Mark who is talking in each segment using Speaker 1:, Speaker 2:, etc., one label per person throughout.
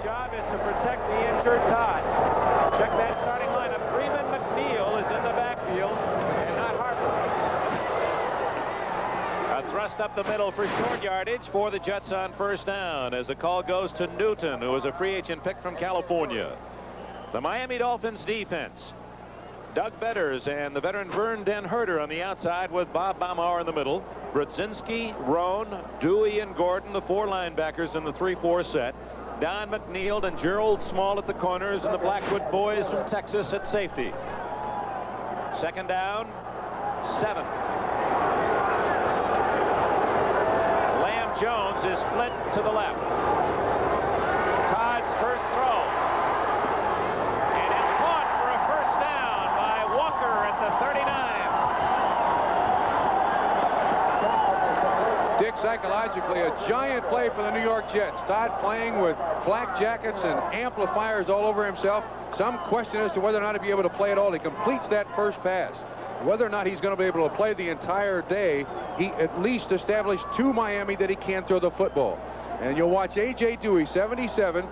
Speaker 1: job is to protect the injured Todd. Check that starting lineup. Freeman McNeil is in the backfield and not Harper. A thrust up the middle for short yardage for the Jets on first down as the call goes to Newton, who was a free agent pick from California. The Miami Dolphins defense. Doug Betters and the veteran Vern Den Herder on the outside with Bob Baumauer in the middle. Brzezinski, Roan, Dewey, and Gordon, the 4 linebackers in the 3-4 set. Don McNeil and Gerald Small at the corners, and the Blackwood boys from Texas at safety. Second down, 7. Lamb Jones is split to the left. Todd's first throw. And it's caught for a first down by Walker at the 39.
Speaker 2: Dick, psychologically, a giant play for the New York Jets. Todd playing with flak jackets and amplifiers all over himself. Some question as to whether or not he'll be able to play at all. He completes that first pass. Whether or not he's going to be able to play the entire day, he at least established to Miami that he can throw the football. And you'll watch A.J. Dewey, 77.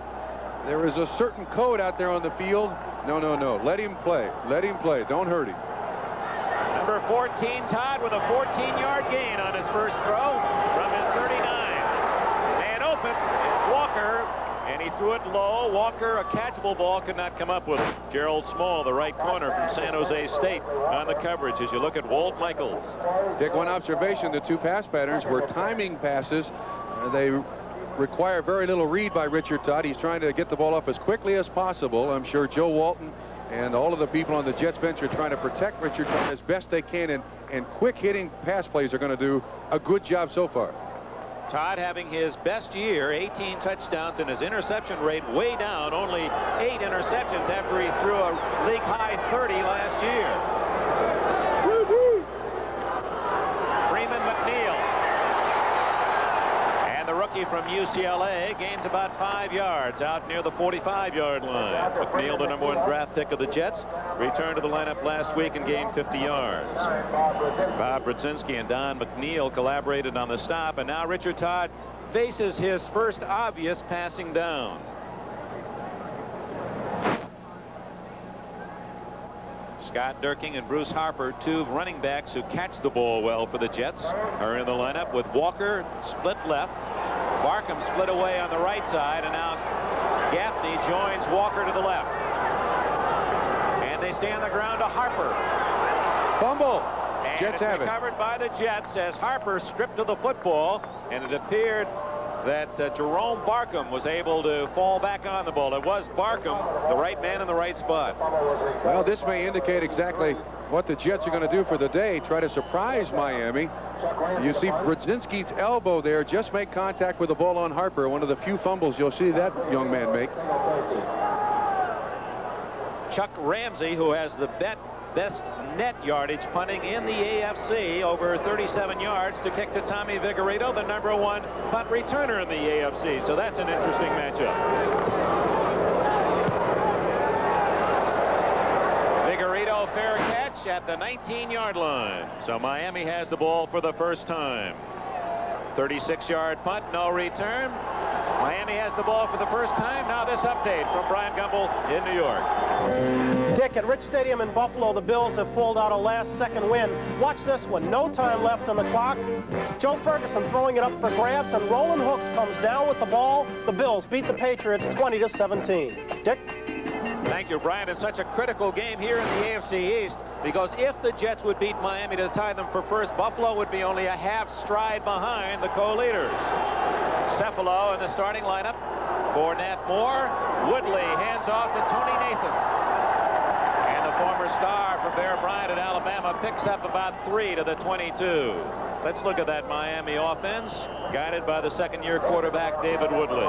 Speaker 2: There is a certain code out there on the field. No. Let him play. Let him play. Don't hurt him.
Speaker 1: Number 14, Todd, with a 14-yard gain on his first throw from his 39. Man open. It's Walker, and he threw it low. Walker, a catchable ball, could not come up with it. Gerald Small, the right corner from San Jose State, on the coverage as you look at Walt Michaels.
Speaker 2: Take one observation. The 2 pass patterns were timing passes. They require very little read by Richard Todd. He's trying to get the ball up as quickly as possible. I'm sure Joe Walton and all of the people on the Jets bench are trying to protect Richard Todd as best they can, and quick hitting pass plays are going to do a good job so far.
Speaker 1: Todd having his best year, 18 touchdowns, and his interception rate way down, only 8 interceptions after he threw a league-high 30 last year. Freeman McNeil. And the rookie from UCLA gains about 5 yards out near the 45-yard line. McNeil, the number 1 draft pick of the Jets, returned to the lineup last week and gained 50 yards. Bob Brzezinski and Don McNeil collaborated on the stop, and now Richard Todd faces his first obvious passing down. Scott Durking and Bruce Harper, 2 running backs who catch the ball well for the Jets, are in the lineup with Walker split left. Barkham split away on the right side, and now Gaffney joins Walker to the left. And they stay on the ground to Harper.
Speaker 2: Fumble.
Speaker 1: And
Speaker 2: Jets
Speaker 1: it's
Speaker 2: have it.
Speaker 1: recovered by the Jets as Harper stripped to the football, and it appeared that Jerome Barkham was able to fall back on the ball. It was Barkham, the right man in the right spot.
Speaker 2: Well, this may indicate exactly what the Jets are going to do for the day, try to surprise Miami. You see Brzezinski's elbow there just make contact with the ball on Harper. One of the few fumbles you'll see that young man make.
Speaker 1: Chuck Ramsey, who has the best net yardage punting in the AFC, over 37 yards, to kick to Tommy Vigorito, the number 1 punt returner in the AFC. So that's an interesting matchup. Vigorito, fair catch at the 19-yard line. So Miami has the ball for the first time. 36-yard punt, no return. Miami has the ball for the first time. Now this update from Brian Gumbel in New York.
Speaker 3: Dick, at Rich Stadium in Buffalo, the Bills have pulled out a last-second win. Watch this one. No time left on the clock. Joe Ferguson throwing it up for grabs, and Roland Hooks comes down with the ball. The Bills beat the Patriots 20-17. Dick?
Speaker 1: Thank you, Brian. It's such a critical game here in the AFC East, because if the Jets would beat Miami to tie them for first, Buffalo would be only a half stride behind the co-leaders. Cephalo in the starting lineup for Nat Moore. Woodley hands off to Tony Nathan. And the former star for Bear Bryant at Alabama picks up about 3 to the 22. Let's look at that Miami offense, guided by the second-year quarterback David Woodley.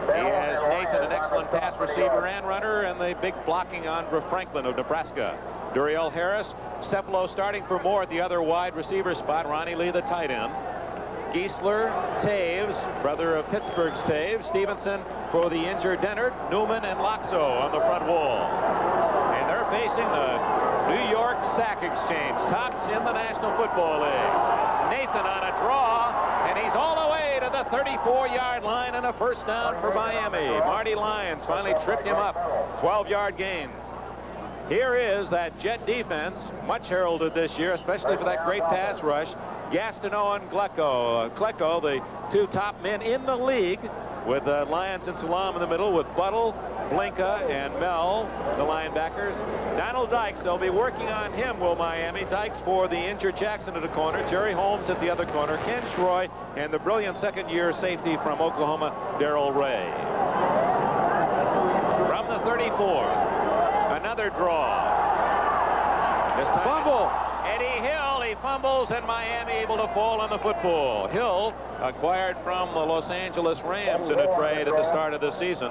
Speaker 1: He has Nathan, an excellent pass receiver and runner, and the big blocking Andra Franklin of Nebraska. Duriel Harris, Cephalo starting for Moore at the other wide receiver spot. Ronnie Lee, the tight end. Giesler, Taves, brother of Pittsburgh's Taves, Stevenson for the injured Dennard, Newman, and Loxo on the front wall. And they're facing the New York Sack Exchange, tops in the National Football League. Nathan on a draw, and he's all the way to the the 34-yard line and a first down for Miami. Marty Lyons finally tripped him up. 12-yard gain. Here is that Jet defense, much heralded this year, especially for that great pass rush. Gastineau and Glecko. Glecko, the two top men in the league, with Lyons and Salam in the middle, with Buttle, Blinka, and Mel, the linebackers. Donald Dykes, they'll be working on him, will Miami. Dykes for the injured Jackson at the corner. Jerry Holmes at the other corner. Ken Schroy, and the brilliant second-year safety from Oklahoma, Darrell Ray. From the 34, another draw. This time,
Speaker 2: Fumble.
Speaker 1: Eddie Hill, he fumbles, and Miami able to fall on the football. Hill, acquired from the Los Angeles Rams in a trade at the start of the season,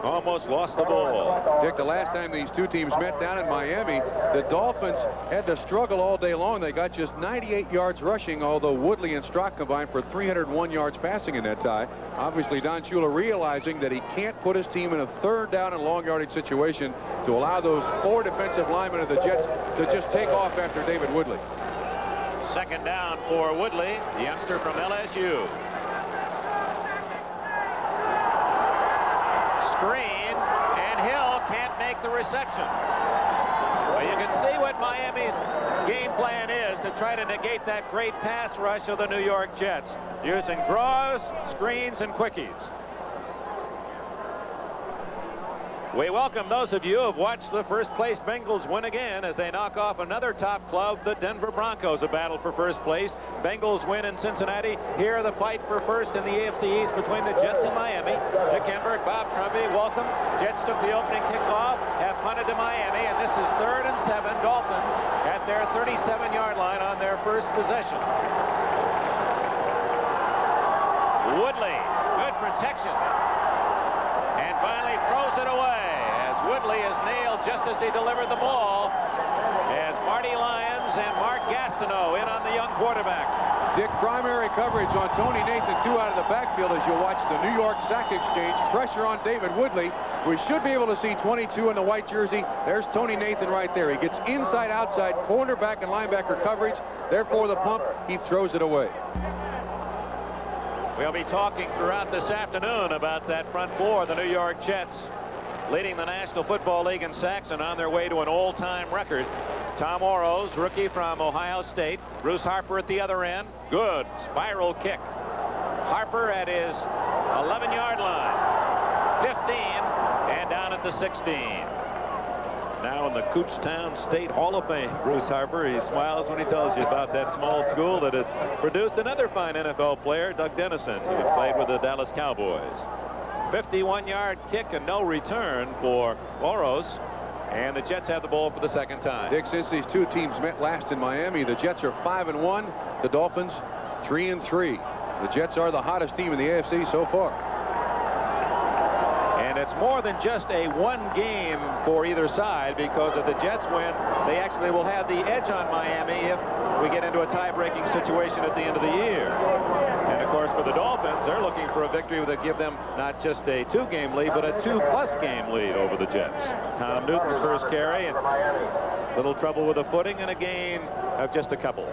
Speaker 1: almost lost the ball.
Speaker 2: Dick, the last time these two teams met down in Miami, the Dolphins had to struggle all day long. They got just 98 yards rushing, although Woodley and Strock combined for 301 yards passing in that tie. Obviously, Don Shula realizing that he can't put his team in a third down and long yardage situation to allow those 4 defensive linemen of the Jets to just take off after David Woodley.
Speaker 1: Second down for Woodley, the youngster from LSU. Screen, and Hill can't make the reception. Well, you can see what Miami's game plan is to try to negate that great pass rush of the New York Jets, using draws, screens, and quickies. We welcome those of you who have watched the first-place Bengals win again as they knock off another top club, the Denver Broncos, a battle for first place. Bengals win in Cincinnati. Here, the fight for first in the AFC East between the Jets and Miami. Dick Enberg, Bob Trumpy, welcome. Jets took the opening kickoff, have punted to Miami, and this is 3rd and 7. Dolphins at their 37-yard line on their first possession. Woodley, good protection. And finally throws it away as Woodley is nailed just as he delivered the ball, as Marty Lyons and Mark Gastineau in on the young quarterback.
Speaker 2: Dick, primary coverage on Tony Nathan, 2 out of the backfield as you watch the New York sack exchange. Pressure on David Woodley. We should be able to see 22 in the white jersey. There's Tony Nathan right there. He gets inside, outside, cornerback and linebacker coverage. Therefore, the pump, he throws it away.
Speaker 1: We'll be talking throughout this afternoon about that front four, the New York Jets, leading the National Football League in sacks and on their way to an all-time record. Tom Orros, rookie from Ohio State. Bruce Harper at the other end. Good spiral kick. Harper at his 11-yard line. 15, and down at the 16. Now in the Kutztown State Hall of Fame, Bruce Harper. He smiles when he tells you about that small school that has produced another fine NFL player, Doug Dennison, who played with the Dallas Cowboys. 51-yard kick and no return for Orros, and the Jets have the ball for the second time.
Speaker 2: Dick, since these two teams met last in Miami, the Jets are 5-1, the Dolphins 3-3. The Jets are the hottest team in the AFC so far.
Speaker 1: And it's more than just a one game for either side, because if the Jets win, they actually will have the edge on Miami if we get into a tie-breaking situation at the end of the year. And of course, for the Dolphins, they're looking for a victory that give them not just a 2-game lead, but a 2+ game lead over the Jets. Tom Newton's first carry, and little trouble with the footing, and a gain of just a couple.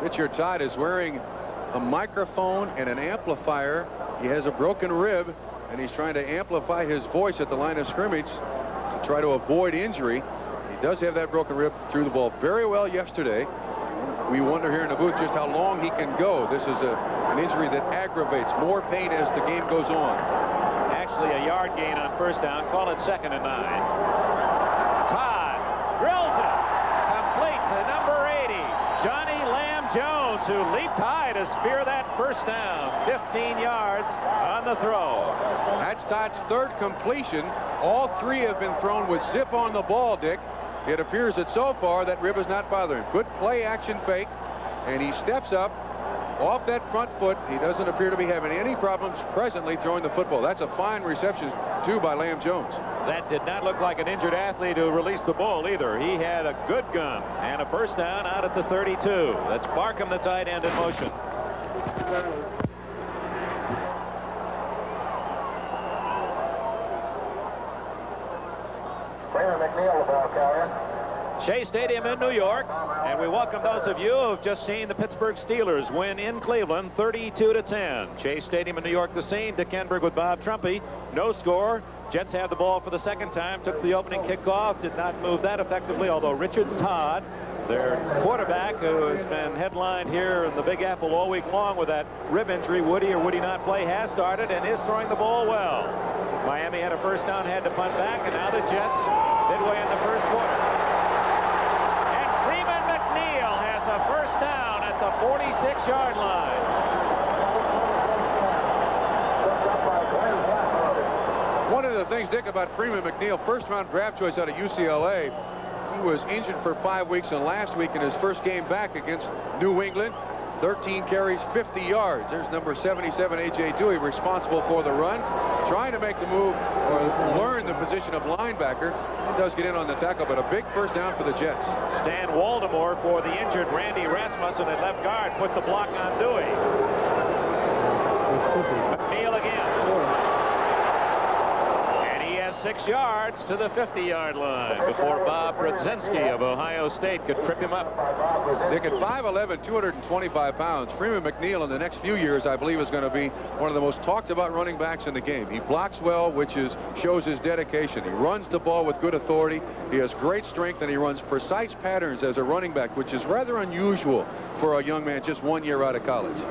Speaker 2: Richard Todd is wearing a microphone and an amplifier. He has a broken rib, and he's trying to amplify his voice at the line of scrimmage to try to avoid injury. He does have that broken rib, threw the ball very well yesterday. We wonder here in the booth just how long he can go. This is an injury that aggravates, more pain as the game goes on.
Speaker 1: Actually a yard gain on first down. Call it 2nd and 9. Todd drills it complete to number 80, Johnny Lamb Jones, who leaped high to spear that first down. 15 yards on the throw.
Speaker 2: That's Todd's 3rd completion. All 3 have been thrown with zip on the ball, Dick. It appears that so far that rib is not bothering him. Good play action fake, and he steps up off that front foot. He doesn't appear to be having any problems presently throwing the football. That's a fine reception too by Lamb Jones.
Speaker 1: That did not look like an injured athlete who released the ball either. He had a good gun and a first down out at the 32. That's Barkham, the tight end, in motion.
Speaker 4: Kramer McNeil, the ball carrier.
Speaker 1: Shea Stadium in New York, and we welcome those of you who have just seen the Pittsburgh Steelers win in Cleveland 32-10. Shea Stadium in New York, the scene. Dick Enberg with Bob Trumpy. No score. Jets have the ball for the second time. Took the opening kickoff. Did not move that effectively, although Richard Todd, their quarterback, who has been headlined here in the Big Apple all week long with that rib injury, would he or would he not play, has started and is throwing the ball well. Miami had a first down, had to punt back, and now the Jets midway in the first quarter. And Freeman McNeil has a first down at the 46-yard line.
Speaker 2: One of the things, Dick, about Freeman McNeil, first-round draft choice out of UCLA, he was injured for 5 weeks, and last week in his first game back against New England, 13 carries, 50 yards. There's number 77, A.J. Dewey, responsible for the run, trying to make the move or learn the position of linebacker. He does get in on the tackle, but a big first down for the Jets.
Speaker 1: Stan Waldemore for the injured Randy Rasmussen at left guard put the block on Dewey. McNeil again. 6 yards to the 50-yard line before Bob Brzezinski of Ohio State could trip him up.
Speaker 2: Dick, at 5'11", 225 pounds, Freeman McNeil in the next few years, I believe, is going to be one of the most talked about running backs in the game. He blocks well, which shows his dedication. He runs the ball with good authority. He has great strength, and he runs precise patterns as a running back, which is rather unusual for a young man just 1 year out of college.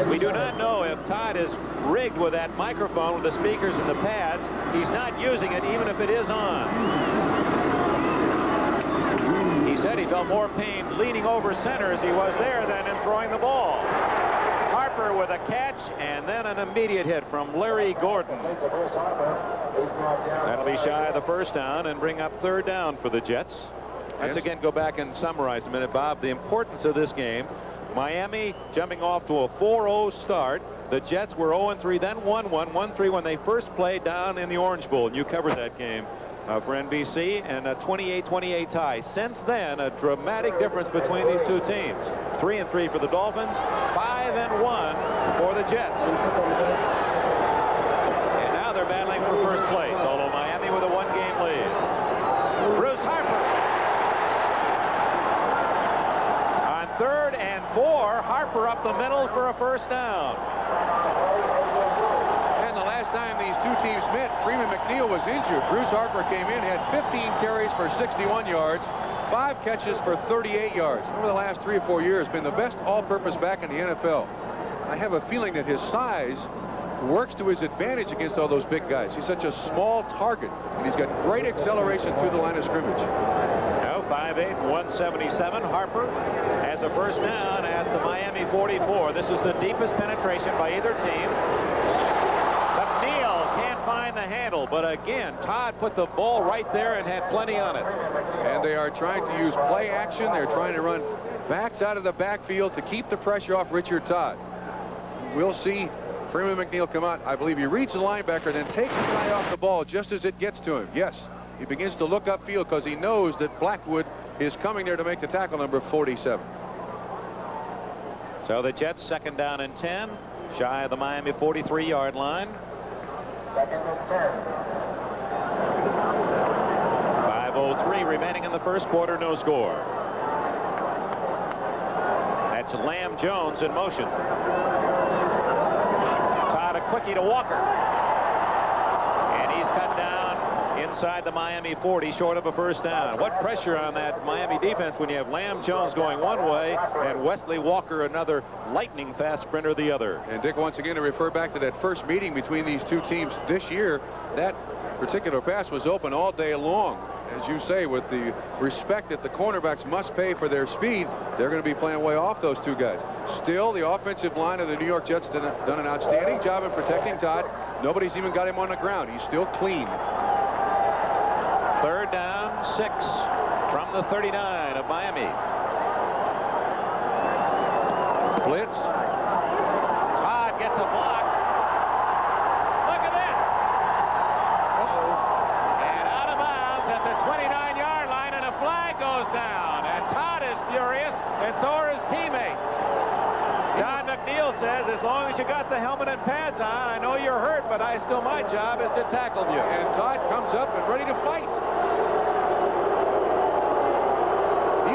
Speaker 1: We do not know if Todd is rigged with that microphone with the speakers and the pads. He's not using it even if it is on. He said he felt more pain leaning over center as he was there than in throwing the ball. Harper with a catch and then an immediate hit from Larry Gordon. That'll be shy of the first down and bring up third down for the Jets. Let's again go back and summarize a minute, Bob, the importance of this game. Miami jumping off to a 4-0 start. The Jets were 0-3, then 1-1, 1-3 when they first played down in the Orange Bowl. And you covered that game for NBC, and a 28-28 tie. Since then, a dramatic difference between these two teams. 3-3 for the Dolphins, 5-1 for the Jets. And now they're battling for first place, although Miami with a one-game lead. Bruce Harper. On 3rd and 4, Harper up the middle for a first down.
Speaker 2: And the last time these two teams met, Freeman McNeil was injured. Bruce Harper came in, had 15 carries for 61 yards, 5 catches for 38 yards. Over the last 3 or 4 years, been the best all-purpose back in the NFL. I have a feeling that his size works to his advantage against all those big guys. He's such a small target, and he's got great acceleration through the line of scrimmage.
Speaker 1: Now 5'8", 177. Harper has a first down at the Miami 44. This is the deepest penetration by either team. McNeil can't find the handle, but again, Todd put the ball right there and had plenty on it.
Speaker 2: And they are trying to use play action. They're trying to run backs out of the backfield to keep the pressure off Richard Todd. We'll see Freeman McNeil come out. I believe he reads the linebacker, then takes his eye off the ball just as it gets to him. Yes, he begins to look upfield because he knows that Blackwood is coming there to make the tackle, number 47.
Speaker 1: So the Jets 2nd down and 10, shy of the Miami 43-yard line. 5:03 remaining in the first quarter, no score. That's Lamb Jones in motion. Todd a quickie to Walker. And he's cut down inside the Miami 40, short of a first down. What pressure on that Miami defense when you have Lamb Jones going one way and Wesley Walker, another lightning fast sprinter, the other.
Speaker 2: And Dick, once again, to refer back to that first meeting between these two teams this year, that particular pass was open all day long. As you say, with the respect that the cornerbacks must pay for their speed, they're going to be playing way off those two guys. Still, the offensive line of the New York Jets done an outstanding job in protecting Todd. Nobody's even got him on the ground. He's still clean.
Speaker 1: 3rd down, 6 from the 39 of Miami. Blitz. Todd gets a block. Look at this. And out of bounds at the 29-yard line, and a flag goes down. And Todd is furious, and so are his teammates. John McNeil says, as long as you got the helmet and pads on, I know you're hurt, but my job is to tackle you.
Speaker 2: And Todd comes up and ready to fight.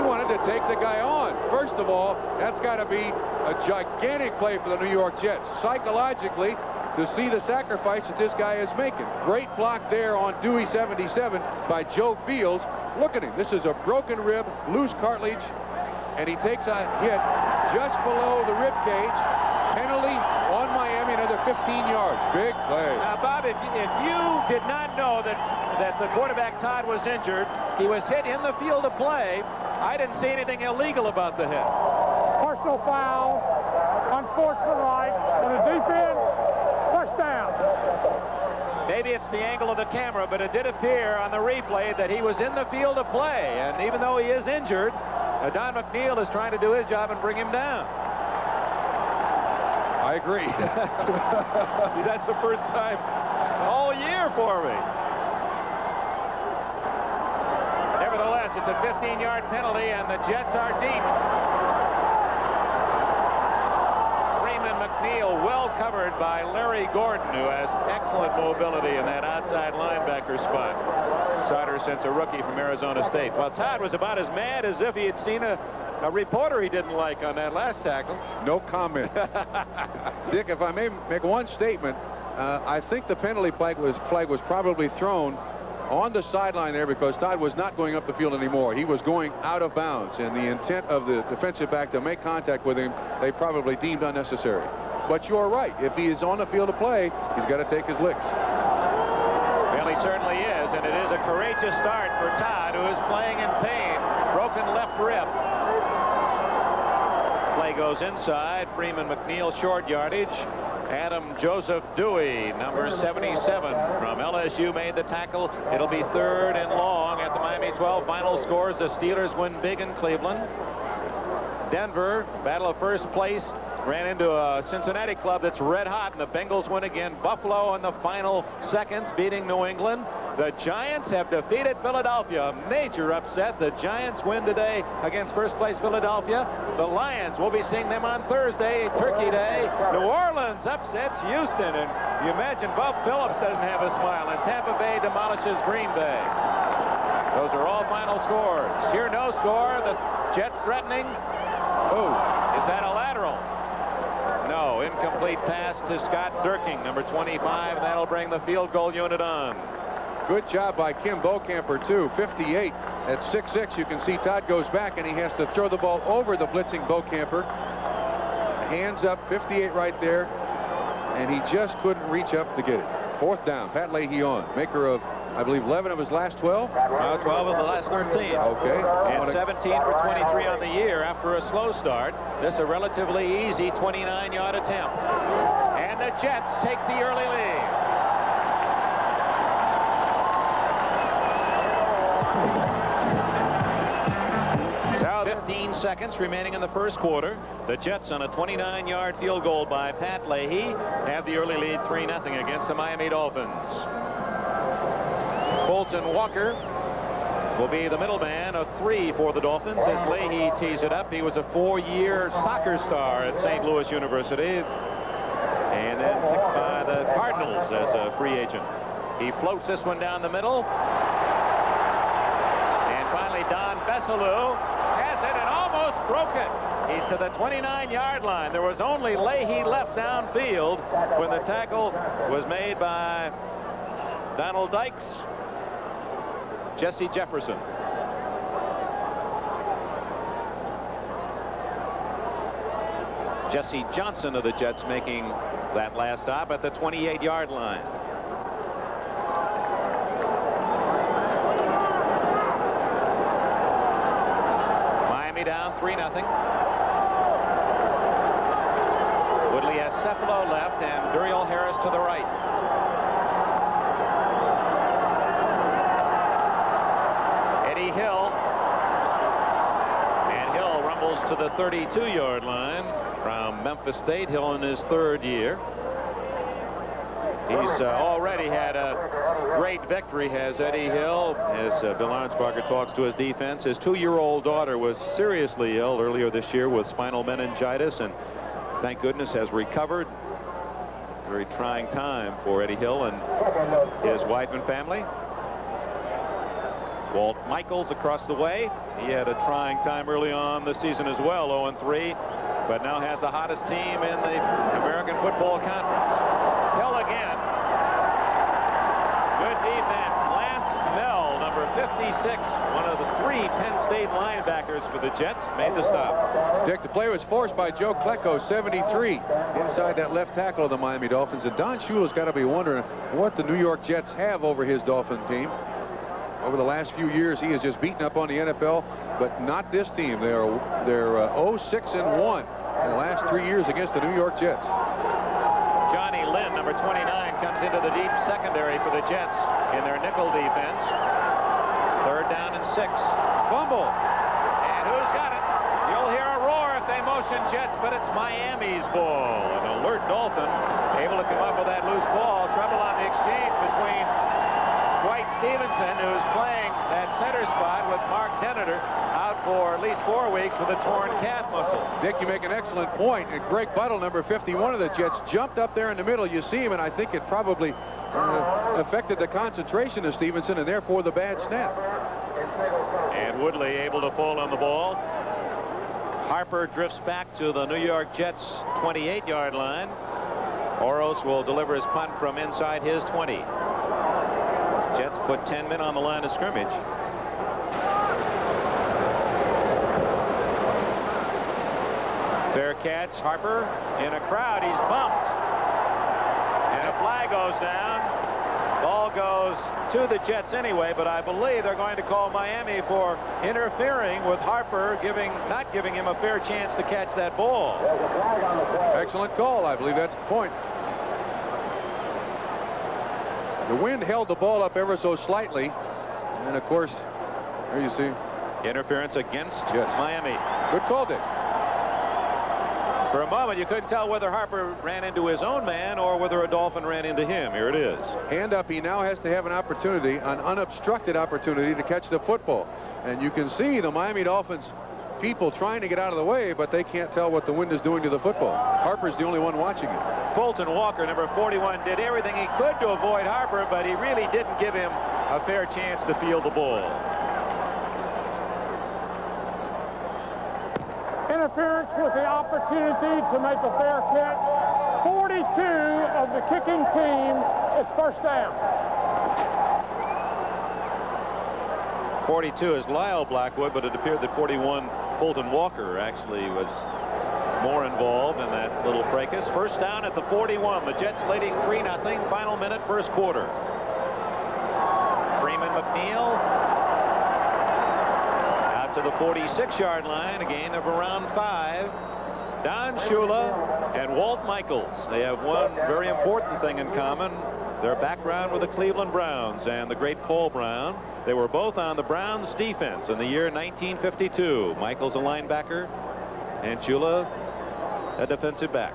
Speaker 2: wanted to take the guy on. First of all, that's got to be a gigantic play for the New York Jets. Psychologically, to see the sacrifice that this guy is making. Great block there on Dewey 77 by Joe Fields. Look at him. This is a broken rib, loose cartilage, and he takes a hit just below the rib cage. Penalty on Miami, another 15 yards. Big play.
Speaker 1: Now, Bob, if you did not know that the quarterback Todd was injured, he was hit in the field of play, I didn't see anything illegal about the hit.
Speaker 4: Personal foul, unsportsmanlike, on the defense, touchdown.
Speaker 1: Maybe it's the angle of the camera, but it did appear on the replay that he was in the field of play. And even though he is injured, Don McNeil is trying to do his job and bring him down.
Speaker 2: I agree.
Speaker 1: That's the first time all year for me. Nevertheless, it's a 15-yard penalty, and the Jets are deep. Freeman McNeil well covered by Larry Gordon, who has excellent mobility in that outside linebacker spot. Sauter since a rookie from Arizona State. Well, Todd was about as mad as if he had seen a reporter he didn't like on that last tackle.
Speaker 2: No comment. Dick, if I may make one statement, I think the penalty flag was probably thrown on the sideline there because Todd was not going up the field anymore. He was going out of bounds, and the intent of the defensive back to make contact with him, they probably deemed unnecessary. But you're right. If he is on the field of play, he's got to take his licks.
Speaker 1: Well, he certainly is, and it is a courageous start for Todd, who is playing in pain. Broken left rib. Play goes inside. Freeman McNeil short yardage. Adam Joseph Dewey, number 77 from LSU, made the tackle. It'll be 3rd and long at the Miami 12. Final scores: the Steelers win big in Cleveland. Denver, battle of first place, ran into a Cincinnati club that's red hot, and the Bengals win again. Buffalo in the final seconds, beating New England. The Giants have defeated Philadelphia. A major upset. The Giants win today against first place Philadelphia. The Lions, we'll be seeing them on Thursday, Turkey Day. New Orleans upsets Houston, and you imagine Bob Phillips doesn't have a smile, and Tampa Bay demolishes Green Bay. Those are all final scores. Here, no score. The Jets threatening.
Speaker 2: Oh,
Speaker 1: Is that a lateral? No, incomplete pass to Scott Durking, number 25, and that'll bring the field goal unit on.
Speaker 2: good job by Kim Bocamper, too. 58 at 6'6". You can see Todd goes back, and he has to throw the ball over the blitzing Bocamper. Hands up, 58 right there, and he just couldn't reach up to get it. 4th down, Pat Leahy on, maker of, I believe, 11 of his last 12.
Speaker 1: 12 of the last 13.
Speaker 2: Okay.
Speaker 1: And 17 for 23 on the year after a slow start. This a relatively easy 29-yard attempt. And the Jets take the early lead. Now 15 seconds remaining in the first quarter. The Jets on a 29-yard field goal by Pat Leahy have the early lead 3-0 against the Miami Dolphins. Bolton Walker will be the middleman of 3 for the Dolphins as Leahy tees it up. He was a 4-year soccer star at St. Louis University and then picked by the Cardinals as a free agent. He floats this one down the middle. And finally Don Bessalou has it and almost broke it. He's to the 29-yard line. There was only Leahy left downfield when the tackle was made by Donald Dykes. Jesse Jefferson. Jesse Johnson of the Jets making that last stop at the 28-yard line. Miami down 3-0. Woodley has Cephalo left and Duriel Harris to the right. Hill, and Hill rumbles to the 32-yard line from Memphis State. Hill in his 3rd year. He's already had a great victory, has Eddie Hill, as Bill Arnsparker talks to his defense. His 2-year-old daughter was seriously ill earlier this year with spinal meningitis, and thank goodness has recovered. Very trying time for Eddie Hill and his wife and family. Walt Michaels across the way. He had a trying time early on this season as well, 0-3, but now has the hottest team in the American Football Conference. Hill again. Good defense. Lance Mell, number 56, one of the 3 Penn State linebackers for the Jets, made the stop.
Speaker 2: Dick, the play was forced by Joe Klecko, 73, inside that left tackle of the Miami Dolphins. And Don Shula's got to be wondering what the New York Jets have over his Dolphin team. Over the last few years, he has just beaten up on the NFL, but not this team. They're 0-6-1 in the last 3 years against the New York Jets.
Speaker 1: Johnny Lynn, number 29, comes into the deep secondary for the Jets in their nickel defense. 3rd down and 6.
Speaker 2: Fumble.
Speaker 1: And who's got it? You'll hear a roar if they motion Jets, but it's Miami's ball. An alert Dolphin able to come up with that loose ball. Trouble on the exchange between Dwight Stevenson, who's playing that center spot, with Mark Denator out for at least 4 weeks with a torn calf muscle.
Speaker 2: Dick, you make an excellent point. And Greg Buttle, number 51 of the Jets, jumped up there in the middle. You see him, and I think it probably affected the concentration of Stevenson, and therefore the bad snap.
Speaker 1: And Woodley able to fall on the ball. Harper drifts back to the New York Jets 28-yard line. Oros will deliver his punt from inside his 20. Jets put 10 men on the line of scrimmage. Fair catch. Harper in a crowd. He's bumped. And a flag goes down. Ball goes to the Jets anyway, but I believe they're going to call Miami for interfering with Harper, not giving him a fair chance to catch that ball.
Speaker 2: Excellent call. I believe that's the point. The wind held the ball up ever so slightly. And, of course, there you see.
Speaker 1: Interference against Miami.
Speaker 2: Good call, Dick.
Speaker 1: For a moment, you couldn't tell whether Harper ran into his own man or whether a Dolphin ran into him. Here it is.
Speaker 2: Hand up. He now has to have an opportunity, an unobstructed opportunity, to catch the football. And you can see the Miami Dolphins people trying to get out of the way, but they can't tell what the wind is doing to the football. Harper's the only one watching it.
Speaker 1: Fulton Walker, number 41, did everything he could to avoid Harper, but he really didn't give him a fair chance to field the ball.
Speaker 4: Interference with the opportunity to make a fair catch. 42 of the kicking team is 1st down.
Speaker 1: 42 is Lyle Blackwood, but it appeared that 41 Fulton Walker actually was more involved in that little fracas. 1st down at the 41. The Jets leading 3-0. Final minute, 1st quarter. Freeman McNeil out to the 46-yard line, a gain of around 5. Don Shula and Walt Michaels. They have one very important thing in common. Their background with the Cleveland Browns and the great Paul Brown. They were both on the Browns defense in the year 1952. Michaels a linebacker and Shula a defensive back.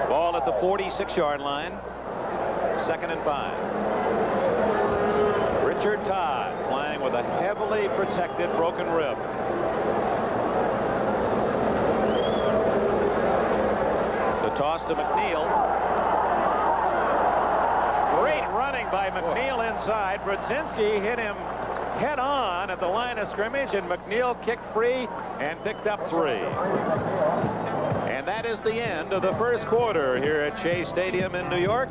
Speaker 1: Ball at the 46-yard line. 2nd and 5. Richard Todd playing with a heavily protected broken rib. The toss to McNeil. Great running by McNeil inside. Brzezinski hit him head on at the line of scrimmage, and McNeil kicked free and picked up 3. And that is the end of the 1st quarter here at Shea Stadium in New York.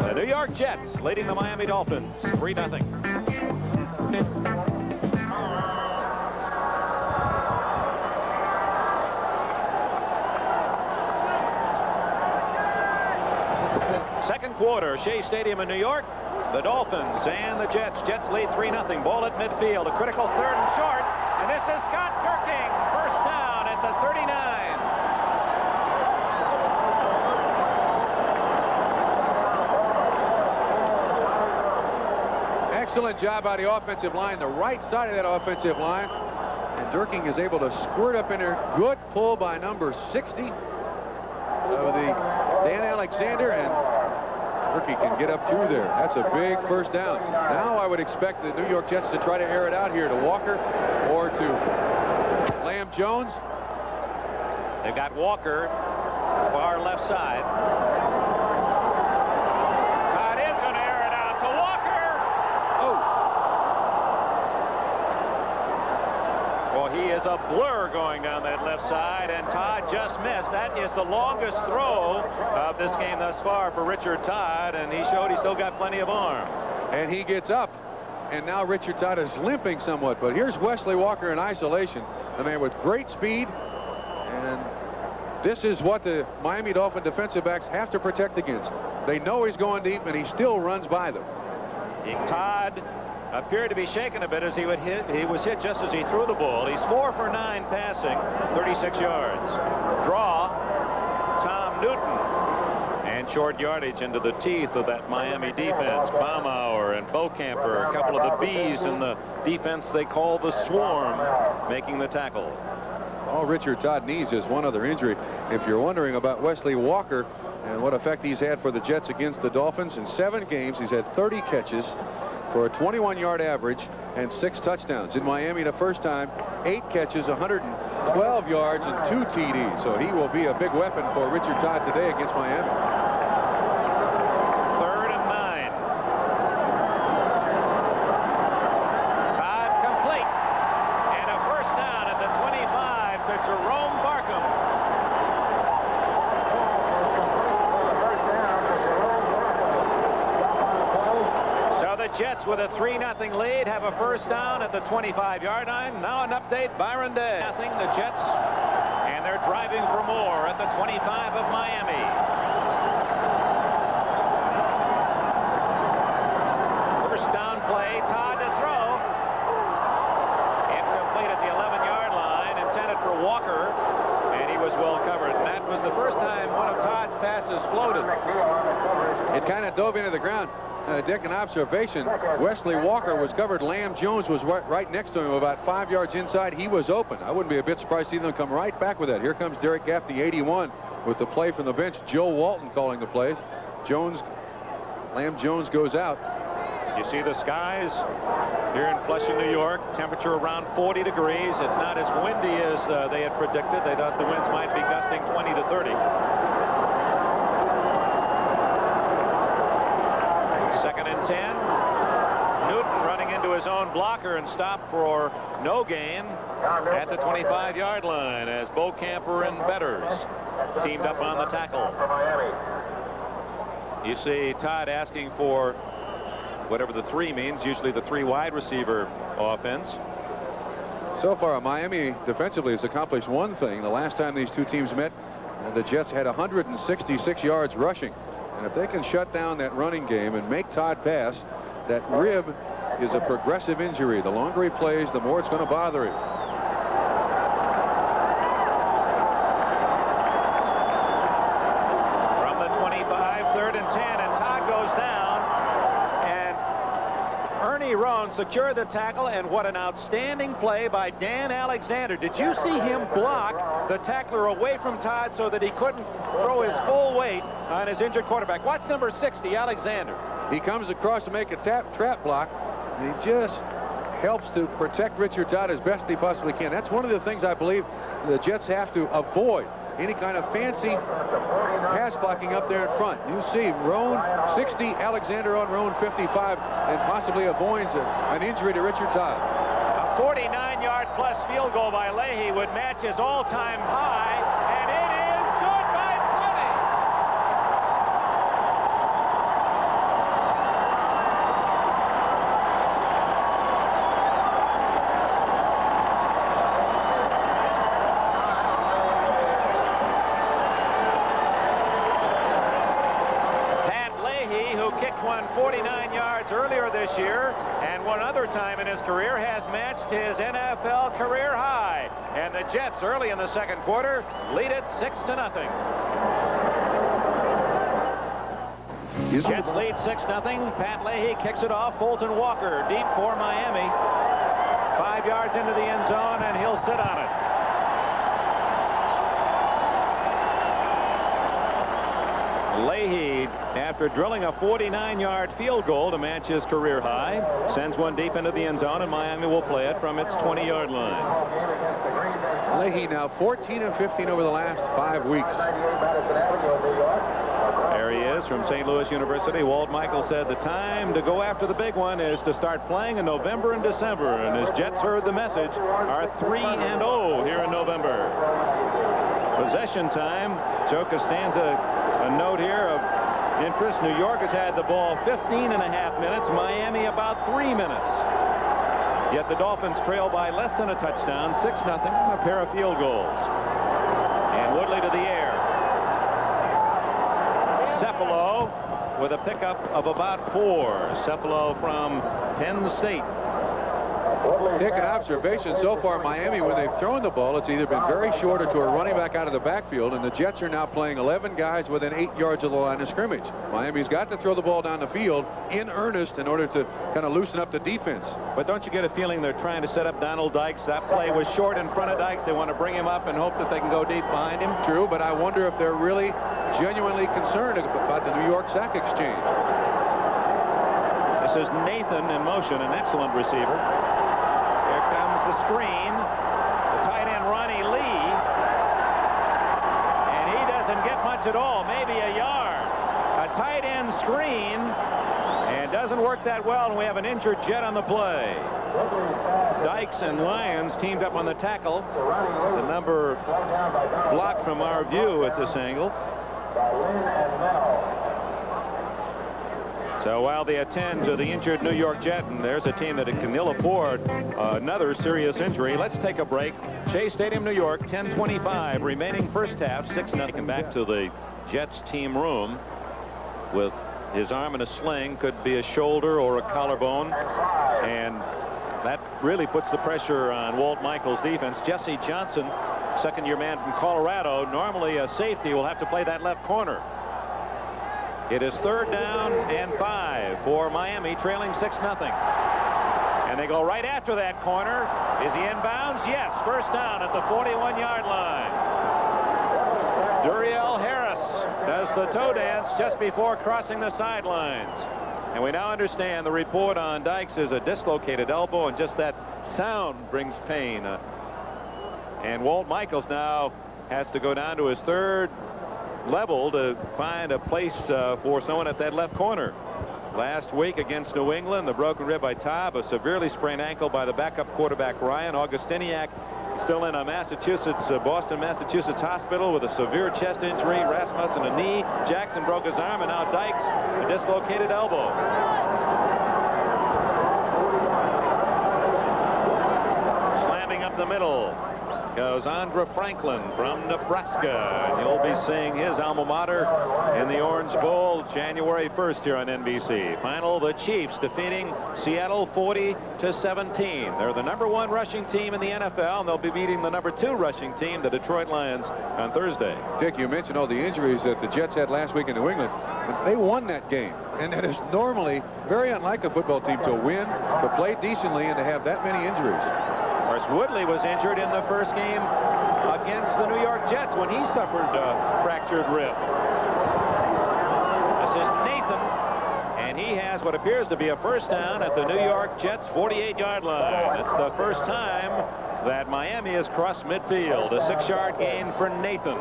Speaker 1: The New York Jets leading the Miami Dolphins 3-0. Second quarter, Shea Stadium in New York. The Dolphins and the Jets. Jets lead 3-0. Ball at midfield. A critical 3rd and short. And this is Scott Kirking. 1st down at the 39.
Speaker 2: Excellent job by the offensive line, the right side of that offensive line. And Durking is able to squirt up in there. Good pull by number 60 of the Dan Alexander, and Durking can get up through there. That's a big 1st down. Now I would expect the New York Jets to try to air it out here to Walker or to Lamb Jones.
Speaker 1: They've got Walker, far left side. Todd is going to air it out to Walker. is a blur going down that left side, and Todd just missed. That is the longest throw of this game thus far for Richard Todd, and he showed he still got plenty of arm.
Speaker 2: And he gets up, and now Richard Todd is limping somewhat. But here's Wesley Walker in isolation, a man with great speed, and this is what the Miami Dolphin defensive backs have to protect against. They know he's going deep, and he still runs by them.
Speaker 1: Todd appeared to be shaken a bit as he was hit just as he threw the ball. He's 4 for 9 passing, 36 yards. Draw, Tom Newton. And short yardage into the teeth of that Miami defense. Baumauer and Beaucamper, a couple of the B's in the defense they call the Swarm, making the tackle.
Speaker 2: All Richard Todd needs is one other injury. If you're wondering about Wesley Walker and what effect he's had for the Jets against the Dolphins, in 7 games he's had 30 catches for a 21-yard average and 6 touchdowns. In Miami the first time, 8 catches, 112 yards and 2 TDs. So he will be a big weapon for Richard Todd today against Miami.
Speaker 1: 3rd and 9. Todd complete, and a first down at the 25 to Jerome Barkham. So the Jets, with a 3-0 lead, have a first down at the 25-yard line. Now an update, Byron Day. Nothing, the Jets, and they're driving for more at the 25 of Miami. First down play, Todd to throw. Incomplete at the 11-yard line, intended for Walker, and he was well covered. And that was the first time one of Todd's passes floated.
Speaker 2: It kind of dove into the ground. Dick, an observation. Wesley Walker was covered. Lamb Jones was right next to him, about 5 yards inside. He was open. I wouldn't be a bit surprised to see them come right back with that. Here comes Derek Gaffney, 81, with the play from the bench. Joe Walton calling the plays. Lamb Jones goes out.
Speaker 1: You see the skies here in Flushing, New York. Temperature around 40 degrees. It's not as windy as they had predicted. They thought the winds might be gusting 20 to 30. 2nd and 10. Newton running into his own blocker and stopped for no gain at the 25-yard line as Beaucamper and Betters teamed up on the tackle. You see Todd asking for whatever the 3 means, usually the 3 wide receiver offense.
Speaker 2: So far, Miami defensively has accomplished one thing. The last time these two teams met, the Jets had 166 yards rushing. And if they can shut down that running game and make Todd pass, that rib is a progressive injury. The longer he plays, the more it's going to bother him.
Speaker 1: From the 25, 3rd and 10, and Todd goes down. And Ernie Roan secured the tackle, and what an outstanding play by Dan Alexander. Did you see him block the tackler away from Todd so that he couldn't throw his full weight on his injured quarterback? Watch number 60, Alexander.
Speaker 2: He comes across to make a trap block, and he just helps to protect Richard Todd as best he possibly can. That's one of the things I believe the Jets have to avoid. Any kind of fancy pass blocking up there in front. You see Roan 60, Alexander on Roan 55, and possibly avoids an injury to Richard Todd.
Speaker 1: A 49-yard plus field goal by Leahy would match his all-time high, and it is good by plenty. Pat Leahy, who kicked one 49 yards earlier this year, and one other time in his career, has matched his NFL career high. And the Jets early in the 2nd quarter lead it 6-0. Jets lead 6-0. Pat Leahy kicks it off. Fulton Walker deep for Miami. 5 yards into the end zone, and he'll sit on it. Leahy, after drilling a 49-yard field goal to match his career high, sends one deep into the end zone, and Miami will play it from its 20-yard line.
Speaker 2: Leahy now 14 and 15 over the last 5 weeks.
Speaker 1: There he is from St. Louis University. Walt Michaels said the time to go after the big one is to start playing in November and December. And as Jets heard the message, are 3-0 here in November. Possession time. Joe Costanza, a note here of interest. New York has had the ball 15.5 minutes. Miami about 3 minutes. Yet the Dolphins trail by less than a touchdown, 6-0, a pair of field goals. And Woodley to the air. Cephalo with a pickup of about 4. Cephalo from Penn State.
Speaker 2: Dick, an observation so far, Miami, when they've thrown the ball, it's either been very short or to a running back out of the backfield, and the Jets are now playing 11 guys within 8 yards of the line of scrimmage. Miami's got to throw the ball down the field in earnest in order to kind of loosen up the defense.
Speaker 1: But don't you get a feeling they're trying to set up Donald Dykes? That play was short in front of Dykes. They want to bring him up and hope that they can go deep behind him.
Speaker 2: True, but I wonder if they're really genuinely concerned about the New York sack exchange.
Speaker 1: This is Nathan in motion, an excellent receiver. Here comes the screen. The tight end, Ronnie Lee. And he doesn't get much at all, maybe a yard. A tight end screen, and doesn't work that well, and we have an injured Jet on the play. Dykes and Lyons teamed up on the tackle. The number blocked from our view at this angle. So while they attend to the injured New York Jet, and there's a team that can ill afford another serious injury. Let's take a break. Shea Stadium, New York, 10:25 remaining first half, 6-0. Back to the Jets team room with his arm in a sling. Could be a shoulder or a collarbone, and that really puts the pressure on Walt Michaels' defense. Jesse Johnson, second-year man from Colorado, normally a safety, will have to play that left corner. It is 3rd down and 5 for Miami, trailing 6-0. And they go right after that corner. Is he inbounds? Yes. First down at the 41-yard line. Duriel Harris does the toe dance just before crossing the sidelines. And we now understand the report on Dykes is a dislocated elbow, and just that sound brings pain. And Walt Michaels now has to go down to his 3rd level to find a place for someone at that left corner. Last week against New England, the broken rib by Taub, a severely sprained ankle by the backup quarterback Ryan. Augustiniak still in a Boston, Massachusetts hospital with a severe chest injury. Rasmussen a knee. Jackson broke his arm, and now Dykes a dislocated elbow. Slamming up the middle goes Andra Franklin from Nebraska. And you'll be seeing his alma mater in the Orange Bowl January 1st here on NBC. Final, the Chiefs defeating Seattle 40-17. They're the #1 rushing team in the NFL, and they'll be beating the #2 rushing team, the Detroit Lions, on Thursday.
Speaker 2: Dick, you mentioned all the injuries that the Jets had last week in New England. They won that game, and that is normally very unlike a football team to win, to play decently, and to have that many injuries.
Speaker 1: Of course, Woodley was injured in the first game against the New York Jets when he suffered a fractured rib. This is Nathan, and he has what appears to be a first down at the New York Jets 48-yard line. It's the first time that Miami has crossed midfield. A 6-yard gain for Nathan.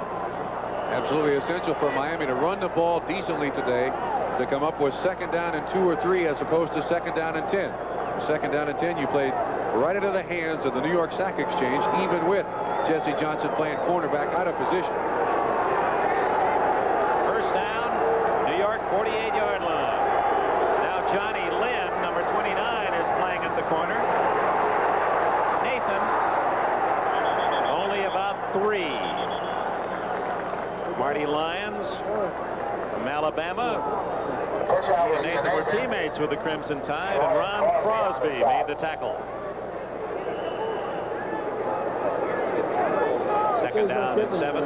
Speaker 2: Absolutely essential for Miami to run the ball decently today, to come up with 2nd down and 2 or 3 as opposed to 2nd down and 10. 2nd down and 10, you played right into the hands of the New York sack exchange, even with Jesse Johnson playing cornerback out of position.
Speaker 1: First down, New York 48-yard line. Now Johnny Lynn, number 29, is playing at the corner. Nathan, only about 3. Marty Lyons from Alabama. He and Nathan were teammates with the Crimson Tide, and Ron Crosby made the tackle. 2nd down and 7.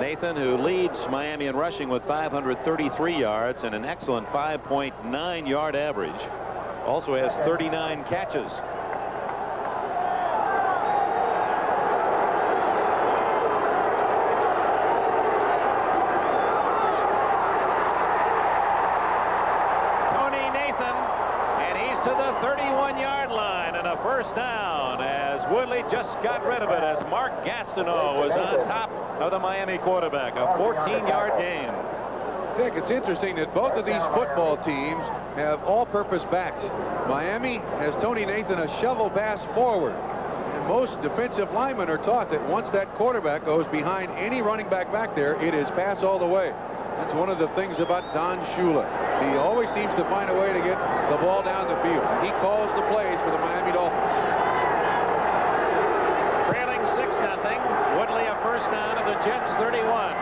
Speaker 1: Nathan, who leads Miami in rushing with 533 yards and an excellent 5.9 yard average, also has 39 catches. To the 31-yard line, and a first down as Woodley just got rid of it as Mark Gastineau was on top of the Miami quarterback. A 14-yard gain.
Speaker 2: Dick, it's interesting that both of these football teams have all-purpose backs. Miami has Tony Nathan a shovel pass forward. And most defensive linemen are taught that once that quarterback goes behind any running back back there, it is pass all the way. That's one of the things about Don Shula. He always seems to find a way to get the ball down the field. He calls the plays for the Miami Dolphins.
Speaker 1: Trailing 6-0. Woodley a first down of the Jets 31.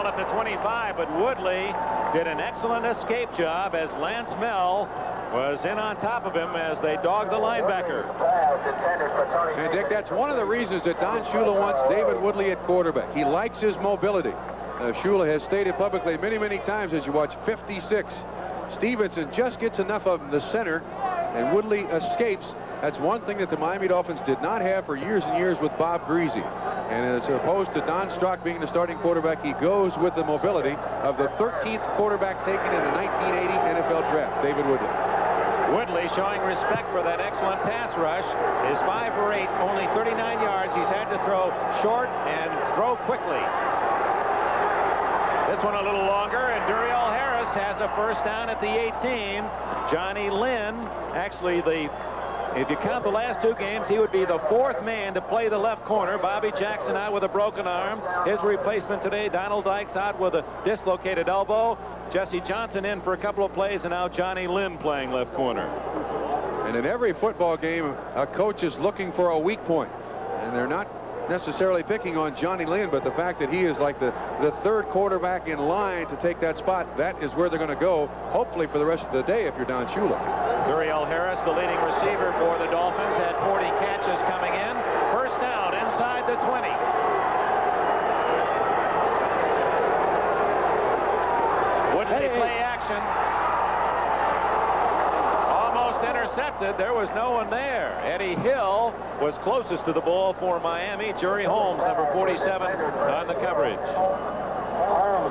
Speaker 1: At the 25, but Woodley did an excellent escape job as Lance Mel was in on top of him as they dogged the linebacker.
Speaker 2: And Dick, that's one of the reasons that Don Shula wants David Woodley at quarterback. He likes his mobility. Shula has stated publicly many times as you watch 56. Stevenson just gets enough of the center and Woodley escapes. That's one thing that the Miami Dolphins did not have for years and years with Bob Greasy. And as opposed to Don Strock being the starting quarterback, he goes with the mobility of the 13th quarterback taken in the 1980 NFL draft, David Woodley.
Speaker 1: Woodley showing respect for that excellent pass rush. Is 5 for 8, only 39 yards. He's had to throw short and throw quickly. This one a little longer, and Duriel Harris has a first down at the 18. Johnny Lynn, actually if you count the last 2 games, he would be the 4th man to play the left corner. Bobby Jackson out with a broken arm. His replacement today, Donald Dykes, out with a dislocated elbow. Jesse Johnson in for a couple of plays, and now Johnny Lynn playing left corner.
Speaker 2: And in every football game, a coach is looking for a weak point. And they're not necessarily picking on Johnny Lynn, but the fact that he is like the 3rd quarterback in line to take that spot, that is where they're going to go, hopefully for the rest of the day if you're Don Shula.
Speaker 1: Duriel Harris, the leading receiver for the Dolphins, had 40 catches coming in. First down inside the 20. Woodley play action. Almost intercepted. There was no one there. Eddie Hill was closest to the ball for Miami. Jerry Holmes, number 47, on the coverage.
Speaker 5: On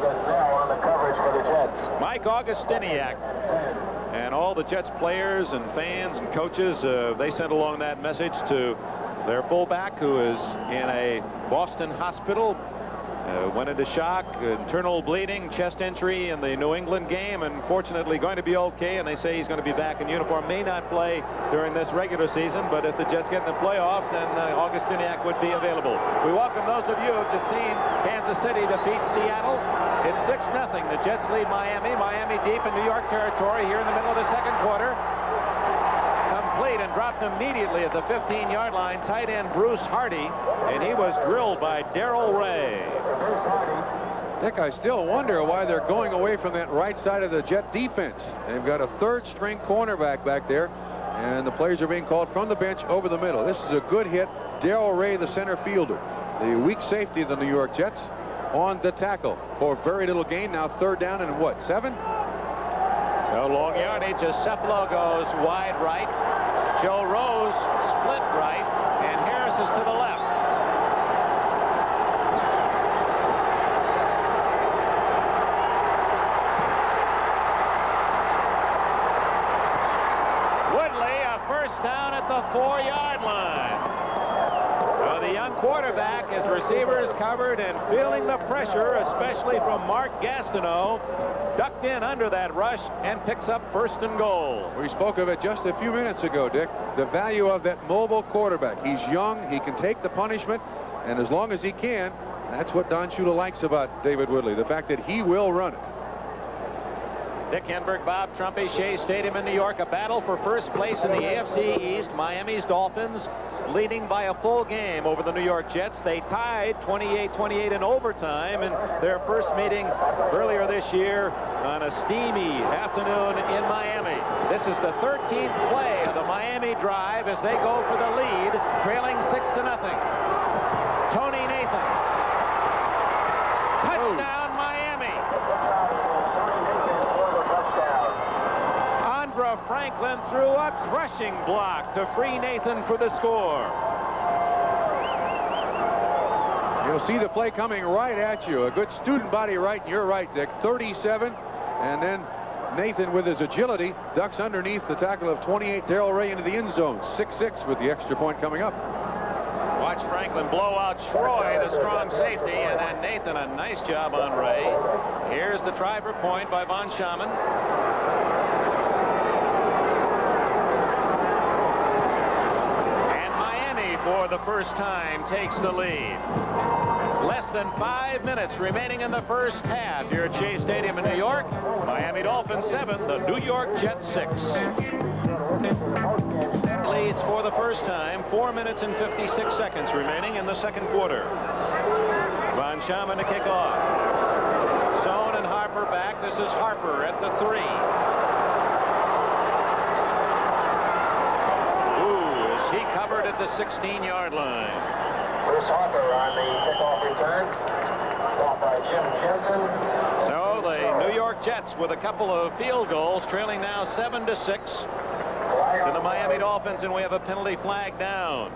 Speaker 5: the coverage for the Jets.
Speaker 1: Mike Augustiniak and all the Jets players and fans and coaches, they sent along that message to their fullback, who is in a Boston hospital. Went into shock, internal bleeding, chest injury in the New England game, and fortunately going to be okay, and they say he's going to be back in uniform. May not play during this regular season, but if the Jets get in the playoffs, then Augustiniak would be available. We welcome those of you who have just seen Kansas City defeat Seattle. It's 6-0. The Jets lead Miami. Miami deep in New York territory here in the middle of the second quarter. Complete and dropped immediately at the 15-yard line. Tight end Bruce Hardy, and he was drilled by Darrell Ray.
Speaker 2: Dick, I still wonder why they're going away from that right side of the Jet defense. They've got a 3rd-string cornerback back there, and the plays are being called from the bench over the middle. This is a good hit. Darrell Ray, the center fielder, the weak safety of the New York Jets, on the tackle for very little gain. Now 3rd down and what, 7?
Speaker 1: So long yardage as Cefalo goes wide right. Joe Rose split right, and Harris is to the left. Woodley, a first down at the 4-yard line. So the young quarterback, his receivers covered and feeling the pressure, especially from Mark Gastineau, ducked in under that rush and picks up 1st and goal.
Speaker 2: We spoke of it just a few minutes ago, Dick. The value of that mobile quarterback. He's young, he can take the punishment, and as long as he can, that's what Don Shula likes about David Woodley, the fact that he will run it.
Speaker 1: Dick Henberg, Bob Trumpy, Shea Stadium in New York, a battle for first place in the AFC East. Miami's Dolphins leading by a full game over the New York Jets. They tied 28-28 in overtime in their first meeting earlier this year on a steamy afternoon in Miami. This is the 13th play of the Miami drive as they go for the lead, trailing 6-0. Tony Nathan. Touchdown, Miami. Andra Franklin threw a crushing block to free Nathan for the score.
Speaker 2: You You'll see the play coming right at you. A good student body right, and you're right, Dick. 37, and then Nathan, with his agility, ducks underneath the tackle of 28 Darrell Ray into the end zone. 6-6 with the extra point coming up.
Speaker 1: Watch Franklin blow out Troy, the strong safety, and then Nathan, a nice job on Ray. Here's the try for point by Von Schaman. And Miami, for the first time, takes the lead. Less than 5 minutes remaining in the first half here at Shea Stadium in New York. Miami Dolphins 7, the New York Jets 6. Leads for the first time. 4 minutes and 56 seconds remaining in the second quarter. Von Schaman to kick off. Zone and Harper back. This is Harper at the 3. Ooh, is he covered at the 16-yard line.
Speaker 5: Chris Harper on the kickoff return. Stopped by Jim Jensen.
Speaker 1: So the New York Jets with a couple of field goals, trailing now 7-6 to the Miami Dolphins, and we have a penalty flag down.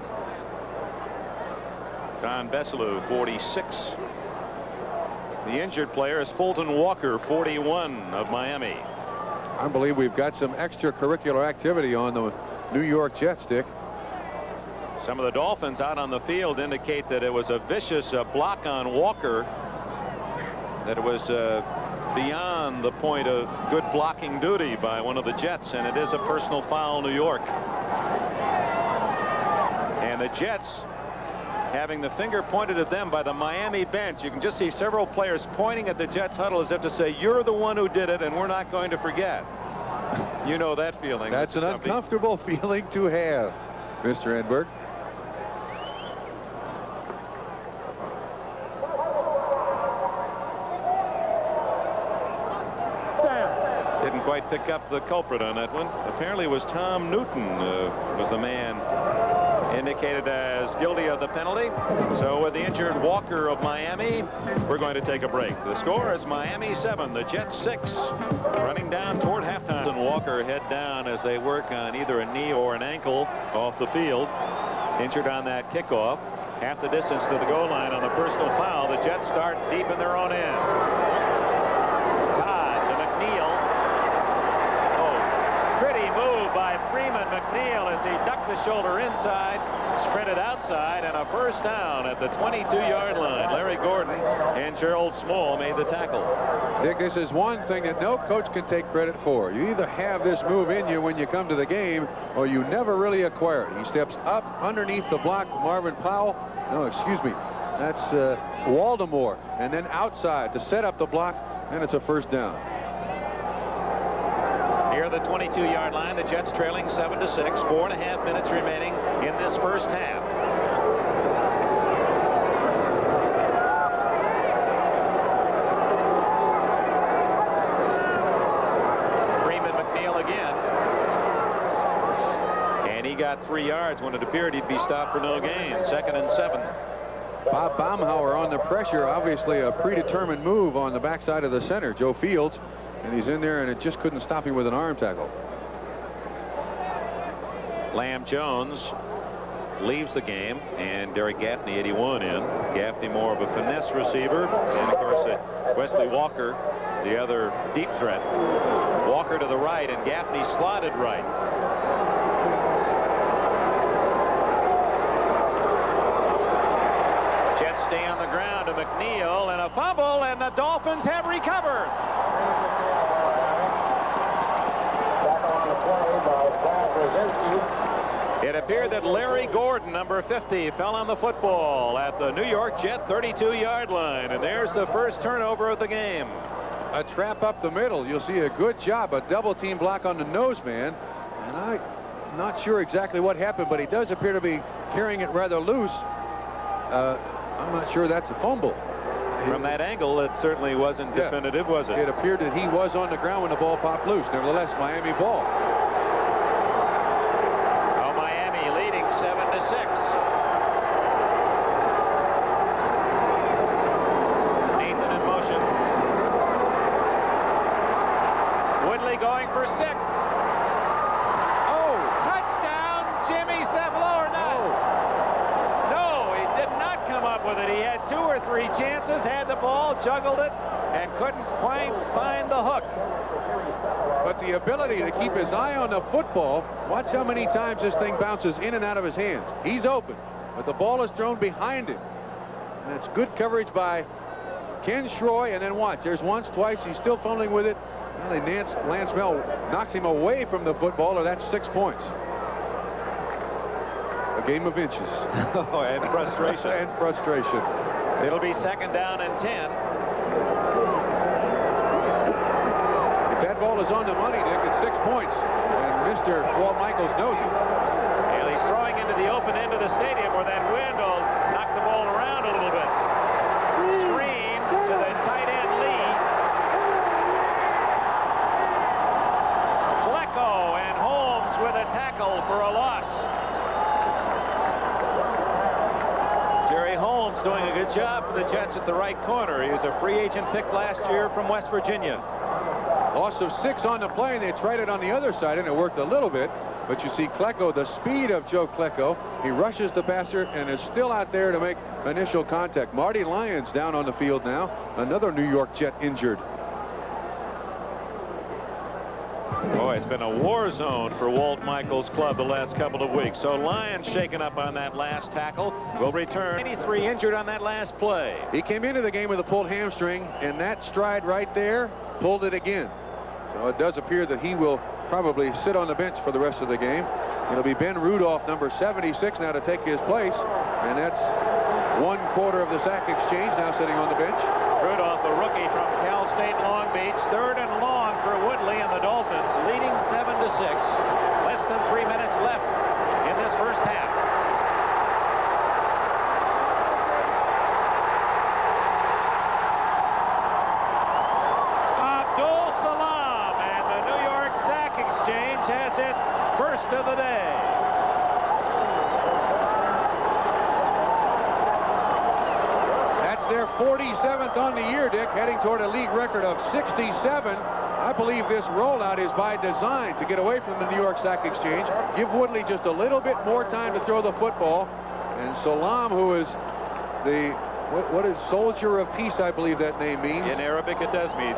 Speaker 1: Don Besselou, 46. The injured player is Fulton Walker, 41 of Miami.
Speaker 2: I believe we've got some extracurricular activity on the New York Jets, Dick.
Speaker 1: Some of the Dolphins out on the field indicate that it was a vicious block on Walker, that it was beyond the point of good blocking duty by one of the Jets, and it is a personal foul, New York. And the Jets having the finger pointed at them by the Miami bench. You can just see several players pointing at the Jets huddle as if to say, you're the one who did it and we're not going to forget. You know that feeling.
Speaker 2: That's an uncomfortable feeling to have, Mr. Enberg.
Speaker 1: Didn't quite pick up the culprit on that one. Apparently it was Tom Newton was the man indicated as guilty of the penalty. So with the injured Walker of Miami, we're going to take a break. The score is Miami 7, the Jets 6, running down toward halftime. And Walker head down as they work on either a knee or an ankle off the field. Injured on that kickoff. Half the distance to the goal line on the personal foul. The Jets start deep in their own end. Todd to McNeil. Pretty move by Freeman McNeil as he ducked the shoulder inside, sprinted outside, and a first down at the 22-yard line. Larry Gordon and Gerald Small made the tackle.
Speaker 2: Dick, this is one thing that no coach can take credit for. You either have this move in you when you come to the game, or you never really acquire it. He steps up underneath the block. Marvin Powell. No, excuse me. That's Waldemore. And then outside to set up the block, and it's a first down.
Speaker 1: Near the 22-yard line, the Jets trailing 7-6, 4.5 minutes remaining in this first half. Freeman McNeil again. And he got 3 yards when it appeared he'd be stopped for no gain. 2nd and 7.
Speaker 2: Bob Baumhauer on the pressure. Obviously a predetermined move on the backside of the center, Joe Fields. And he's in there, and it just couldn't stop him with an arm tackle.
Speaker 1: Lamb Jones leaves the game, and Derek Gaffney, 81, in. Gaffney more of a finesse receiver, and of course Wesley Walker, the other deep threat. Walker to the right, and Gaffney slotted right. Jets stay on the ground to McNeil, and a fumble, and the Dolphins have recovered. It appeared that Larry Gordon, number 50, fell on the football at the New York Jet 32-yard line, and there's the first turnover of the game.
Speaker 2: A trap up the middle. You'll see a good job, a double team block on the nose man, and I'm not sure exactly what happened, but he does appear to be carrying it rather loose. I'm not sure that's a fumble.
Speaker 1: From that angle, it certainly wasn't definitive, was it?
Speaker 2: It appeared that he was on the ground when the ball popped loose. Nevertheless, Miami ball.
Speaker 1: Oh, Miami leading 7-6. Nathan in motion. Woodley going for 6. Oh, touchdown, Jimmy Cephalo, or not? No, he did not come up with it. He had 2 or ball, juggled it, and couldn't find the hook.
Speaker 2: But the ability to keep his eye on the football, watch how many times this thing bounces in and out of his hands. He's open, but the ball is thrown behind him. And it's good coverage by Ken Schroy, and then watch. There's once, twice, he's still fumbling with it. Well, Lance Bell knocks him away from the football, or that's 6 points. A game of inches.
Speaker 1: Oh, and frustration.
Speaker 2: And frustration.
Speaker 1: It'll be 2nd down and 10.
Speaker 2: If that ball is on the money, Dick, it's 6 points. And Mr. Walt Michaels knows it.
Speaker 1: And he's throwing into the open end of the stadium where that wind will knock the ball around a little bit. Screen to the tight end Lee. Klecko and Holmes with a tackle for a loss. Jerry Holmes doing a good job for the Jets at the right corner. He was a free agent pick last year from West Virginia.
Speaker 2: Loss of 6 on the play, and they tried it on the other side, and it worked a little bit. But you see Klecko, the speed of Joe Klecko. He rushes the passer and is still out there to make initial contact. Marty Lyons down on the field now. Another New York Jet injured.
Speaker 1: Boy, it's been a war zone for Walt Michaels' club the last couple of weeks. So Lyons shaken up on that last tackle. Will return. 83 injured on that last play.
Speaker 2: He came into the game with a pulled hamstring, and that stride right there pulled it again. So it does appear that he will probably sit on the bench for the rest of the game. It'll be Ben Rudolph, number 76, now to take his place. And that's 1/4 of the sack exchange, now sitting on the bench.
Speaker 1: Rudolph, the rookie from Cal State Long Beach. 3rd and long for Woodley and the Dolphins, leading 7-6. Less than 3 minutes left in this first half. Abdul Salam, and the New York Sack Exchange has its first of the day.
Speaker 2: That's their 47th on the year, Dick, heading toward a league record of 67. I believe this rollout is by design to get away from the New York Sack Exchange, give Woodley just a little bit more time to throw the football. And Salam, who is the, what is soldier of peace, I believe that name means.
Speaker 1: In Arabic, it does mean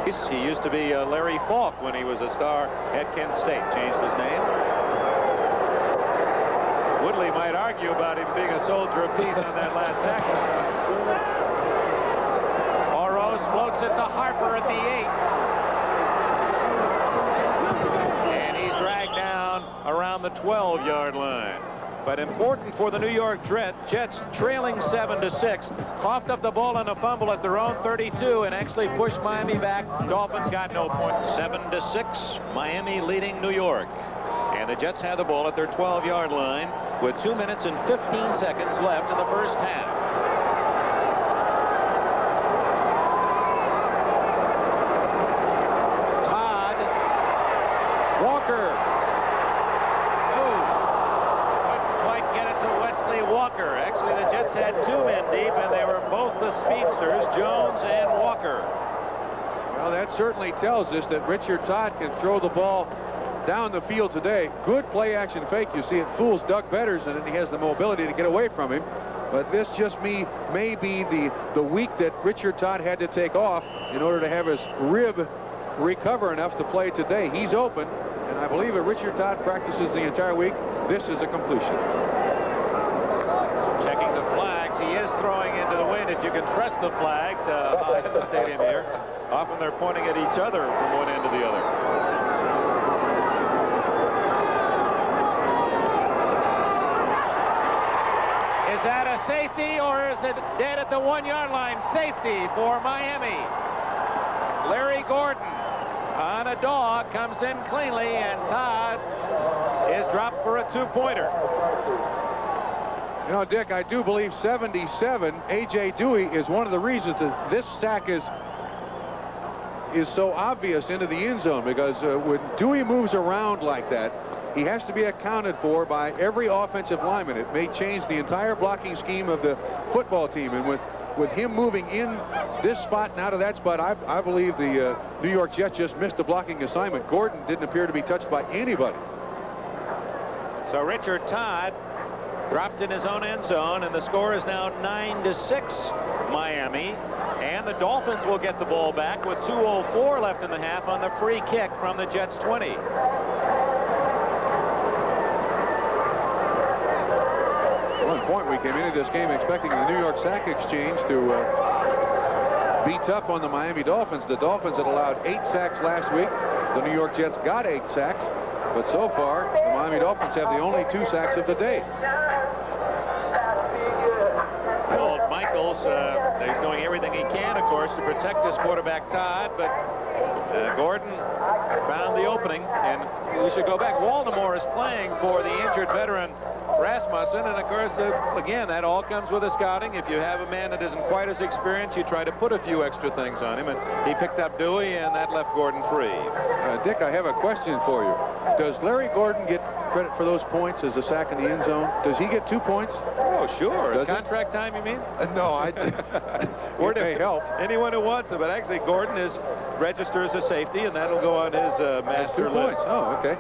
Speaker 1: peace. He used to be Larry Falk when he was a star at Kent State. Changed his name. Woodley might argue about him being a soldier of peace on that last tackle. Oroz floats it to Harper at the 8. And he's dragged down around the 12-yard line. But important for the New York Jets, trailing 7-6, coughed up the ball on a fumble at their own 32 and actually pushed Miami back. Dolphins got no point. 7-6, Miami leading New York. And the Jets have the ball at their 12-yard line with 2 minutes and 15 seconds left in the first half. Todd.
Speaker 2: Walker.
Speaker 1: Walker. Actually, the Jets had 2 men deep, and they were both the speedsters, Jones and Walker.
Speaker 2: Well, that certainly tells us that Richard Todd can throw the ball down the field today. Good play-action fake. You see, it fools Doug Pederson, and he has the mobility to get away from him. But this just may be the week that Richard Todd had to take off in order to have his rib recover enough to play today. He's open, and I believe if Richard Todd practices the entire week, this is a completion.
Speaker 1: Checking the flags. He is throwing into the wind, if you can trust the flags in the stadium here. Often they're pointing at each other from one end to the other. Is that a safety, or is it dead at the 1-yard line? Safety for Miami. Larry Gordon on a dog comes in cleanly, and Todd is dropped for a 2-pointer.
Speaker 2: You know, Dick, I do believe 77, A.J. Dewey, is one of the reasons that this sack is so obvious into the end zone, because when Dewey moves around like that, he has to be accounted for by every offensive lineman. It may change the entire blocking scheme of the football team, and with him moving in this spot and out of that spot, I believe the New York Jets just missed a blocking assignment. Gordon didn't appear to be touched by anybody.
Speaker 1: So Richard Todd dropped in his own end zone, and the score is now 9-6. Miami. And the Dolphins will get the ball back with 2:04 left in the half on the free kick from the Jets 20.
Speaker 2: At one point, we came into this game expecting the New York Sack Exchange to be tough on the Miami Dolphins. The Dolphins had allowed 8 sacks last week. The New York Jets got 8 sacks. But so far, the Miami Dolphins have the only 2 sacks of the day.
Speaker 1: Well, Michaels, he's doing everything he can, of course, to protect his quarterback, Todd. But Gordon found the opening, and we should go back. Baltimore is playing for the injured veteran Rasmussen, and of course, again, that all comes with the scouting. If you have a man that isn't quite as experienced, you try to put a few extra things on him, and he picked up Dewey, and that left Gordon free.
Speaker 2: Dick, I have a question for you. Does Larry Gordon get credit for those points as a sack in the end zone? Does he get 2 points?
Speaker 1: Oh, sure.
Speaker 2: Does
Speaker 1: Contract time, you mean?
Speaker 2: No, it may help.
Speaker 1: Anyone who wants it, but actually Gordon is registered as a safety, and that'll go on his master
Speaker 2: 2
Speaker 1: list.
Speaker 2: points. Oh, okay.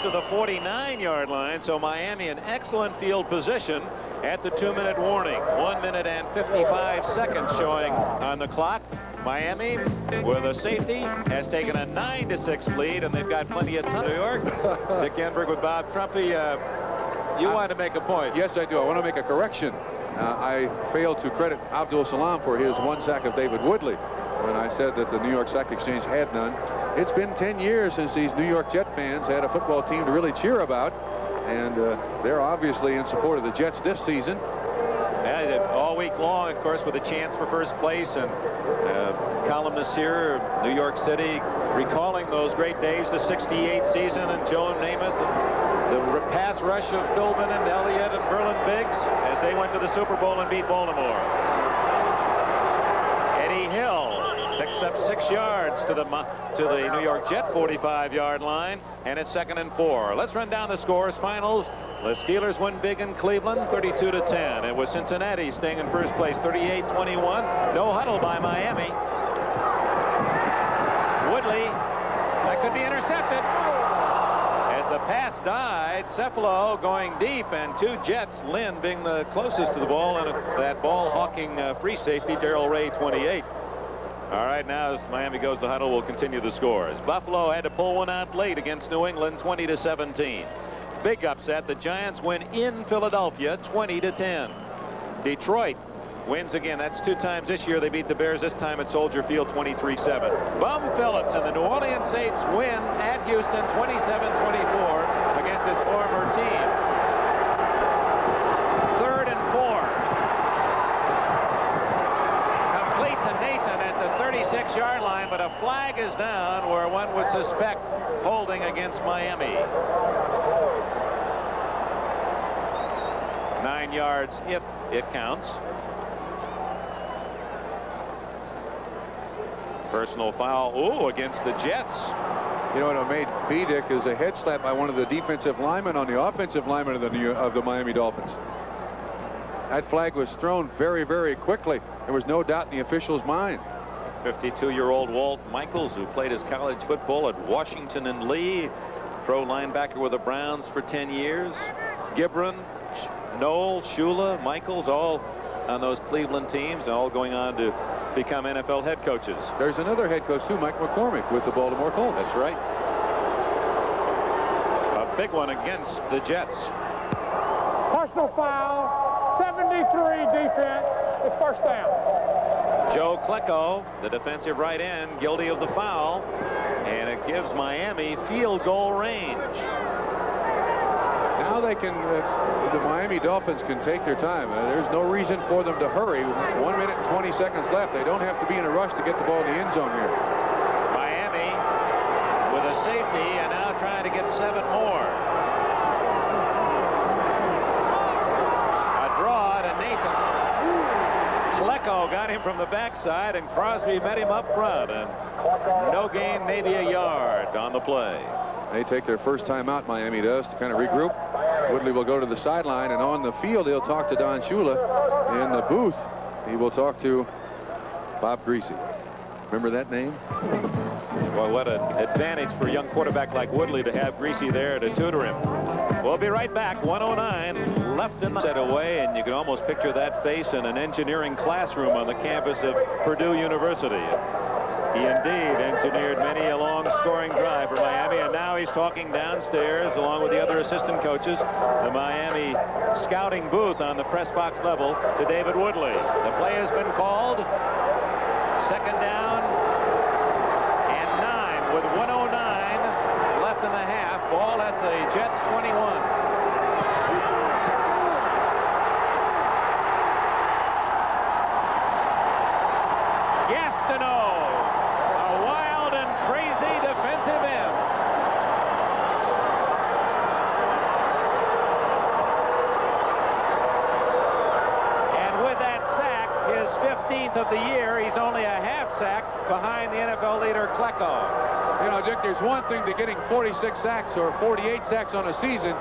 Speaker 1: To the 49-yard line, so Miami in excellent field position at the 2-minute warning. 1 minute and 55 seconds showing on the clock. Miami, with a safety, has taken a 9-6 lead, and they've got plenty of time. New York. Dick Enberg with Bob Trumpy. You want to make a point?
Speaker 2: Yes, I do. I want to make a correction. I failed to credit Abdul Salam for his 1 sack of David Woodley when I said that the New York Sack Exchange had none. It's been 10 years since these New York Jet fans had a football team to really cheer about, and they're obviously in support of the Jets this season.
Speaker 1: Yeah, all week long, of course, with a chance for first place, and columnists here, New York City, recalling those great days, the '68 season, and Joe Namath, and the pass rush of Philbin and Elliott and Berlin Biggs as they went to the Super Bowl and beat Baltimore. Eddie Hill picks up 6 yards to the New York Jet 45-yard line, and it's 2nd and 4. Let's run down the scores. Finals. The Steelers win big in Cleveland, 32-10. It was Cincinnati staying in first place, 38-21. No huddle by Miami. Woodley, that could be intercepted. As the pass died, Cephalo going deep, and 2 Jets, Lynn being the closest to the ball, and that ball-hawking free safety, Darrell Ray, 28. All right, now as Miami goes to huddle, we'll continue the scores. Buffalo had to pull one out late against New England, 20-17. Big upset. The Giants win in Philadelphia, 20-10. Detroit wins again. That's 2 times this year. They beat the Bears, this time at Soldier Field, 23-7. Bum Phillips and the New Orleans Saints win at Houston, 27-24 against his former team. 3rd and 4. To Nathan at the 36-yard line, but a flag is down where one would suspect holding against Miami. 9 yards if it counts. Personal foul, against the Jets.
Speaker 2: You know what it made be, Dick, is a head slap by one of the defensive linemen on the offensive lineman of the Miami Dolphins. That flag was thrown very, very quickly. There was no doubt in the official's mind.
Speaker 1: 52-year-old Walt Michaels, who played his college football at Washington and Lee, pro linebacker with the Browns for 10 years. Gibran, Knoll, Shula, Michaels, all on those Cleveland teams, and all going on to become NFL head coaches.
Speaker 2: There's another head coach, too, Mike McCormick, with the Baltimore Colts.
Speaker 1: That's right. A big one against the Jets.
Speaker 4: Personal foul. 73 defense. It's first down.
Speaker 1: Joe Klecko, the defensive right end, guilty of the foul, and it gives Miami field goal range.
Speaker 2: Now they can, the Miami Dolphins can take their time. There's no reason for them to hurry. 1 minute and 20 seconds left. They don't have to be in a rush to get the ball in the end zone here.
Speaker 1: Miami with a safety and now trying to get 7 more. Klecko got him from the backside, and Crosby met him up front, and no gain, maybe a yard on the play.
Speaker 2: They take their first time out, Miami does, to kind of regroup. Woodley will go to the sideline, and on the field he'll talk to Don Shula. In the booth he will talk to Bob Greasy. Remember that name?
Speaker 1: Well, what an advantage for a young quarterback like Woodley to have Greasy there to tutor him. We'll be right back. 1:09 left in the set away, and you can almost picture that face in an engineering classroom on the campus of Purdue University. He indeed engineered many a long scoring drive for Miami, and now he's talking downstairs along with the other assistant coaches, the Miami scouting booth on the press box level, to David Woodley. The play has been called. Second down and 9 with 1:09 left in the half. Ball at the Jets 21. Gastineau. Of the year, he's only a half sack behind the NFL leader Klecko.
Speaker 2: You know, Dick, there's one thing to getting 46 sacks or 48 sacks on a season,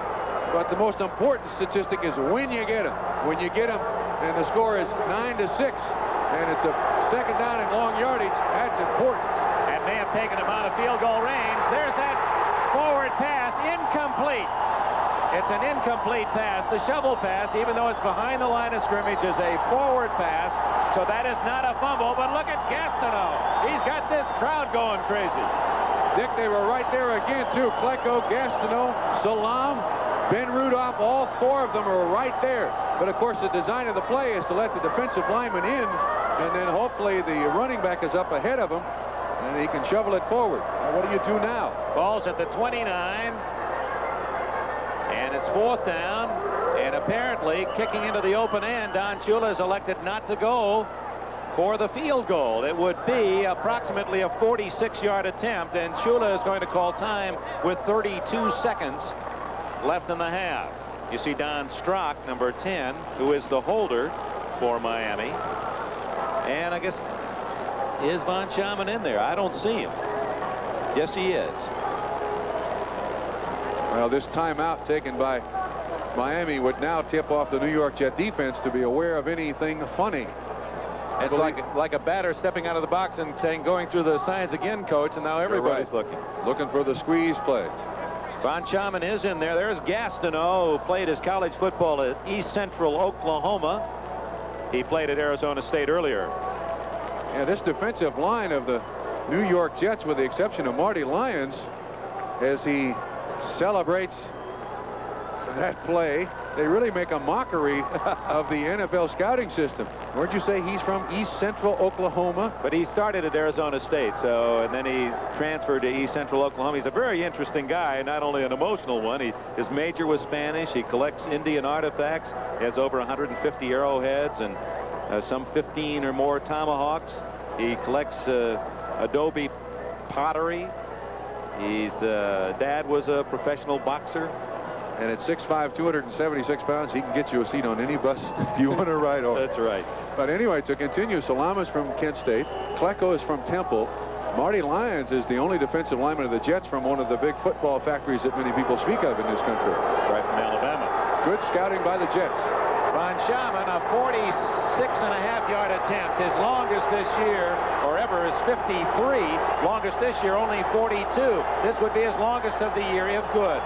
Speaker 2: but the most important statistic is when you get them. When you get them, and the score is 9-6, and it's a second down and long yardage, that's important.
Speaker 1: And may have taken him out of field goal range. There's that forward pass, incomplete. It's an incomplete pass. The shovel pass, even though it's behind the line of scrimmage, is a forward pass. So that is not a fumble, but look at Gastineau. He's got this crowd going crazy.
Speaker 2: Dick, they were right there again, too. Klecko, Gastineau, Salam, Ben Rudolph, all four of them are right there. But, of course, the design of the play is to let the defensive lineman in, and then hopefully the running back is up ahead of him, and he can shovel it forward. Now, what do you do now?
Speaker 1: Ball's at the 29, and it's fourth down. And apparently, kicking into the open end, Don Shula has elected not to go for the field goal. It would be approximately a 46-yard attempt, and Shula is going to call time with 32 seconds left in the half. You see Don Strock, number 10, who is the holder for Miami. And I guess, is Von Schamann in there? I don't see him. Yes, he is.
Speaker 2: Well, this timeout taken by Miami would now tip off the New York Jet defense to be aware of anything funny.
Speaker 1: It's like a batter stepping out of the box and saying, going through the signs again, coach, and now everybody's
Speaker 2: looking for the squeeze play.
Speaker 1: Von Schamann is in there. There's Gastineau, who played his college football at East Central Oklahoma. He played at Arizona State earlier.
Speaker 2: Yeah, this defensive line of the New York Jets, with the exception of Marty Lyons, as he celebrates that play, they really make a mockery of the NFL scouting system. Where'd you say he's from? East Central Oklahoma?
Speaker 1: But he started at Arizona State, and then he transferred to East Central Oklahoma. He's a very interesting guy, not only an emotional one. His major was Spanish. He collects Indian artifacts. He has over 150 arrowheads and some 15 or more tomahawks. He collects adobe pottery. His dad was a professional boxer.
Speaker 2: And at 6'5", 276 pounds, he can get you a seat on any bus you want to ride on.
Speaker 1: That's right.
Speaker 2: But anyway, to continue, Salam is from Kent State. Klecko is from Temple. Marty Lyons is the only defensive lineman of the Jets from one of the big football factories that many people speak of in this country.
Speaker 1: Right from Alabama.
Speaker 2: Good scouting by the Jets.
Speaker 1: Von Schamann, a 46.5-yard attempt. His longest this year, or ever, is 53. Longest this year, only 42. This would be his longest of the year if good.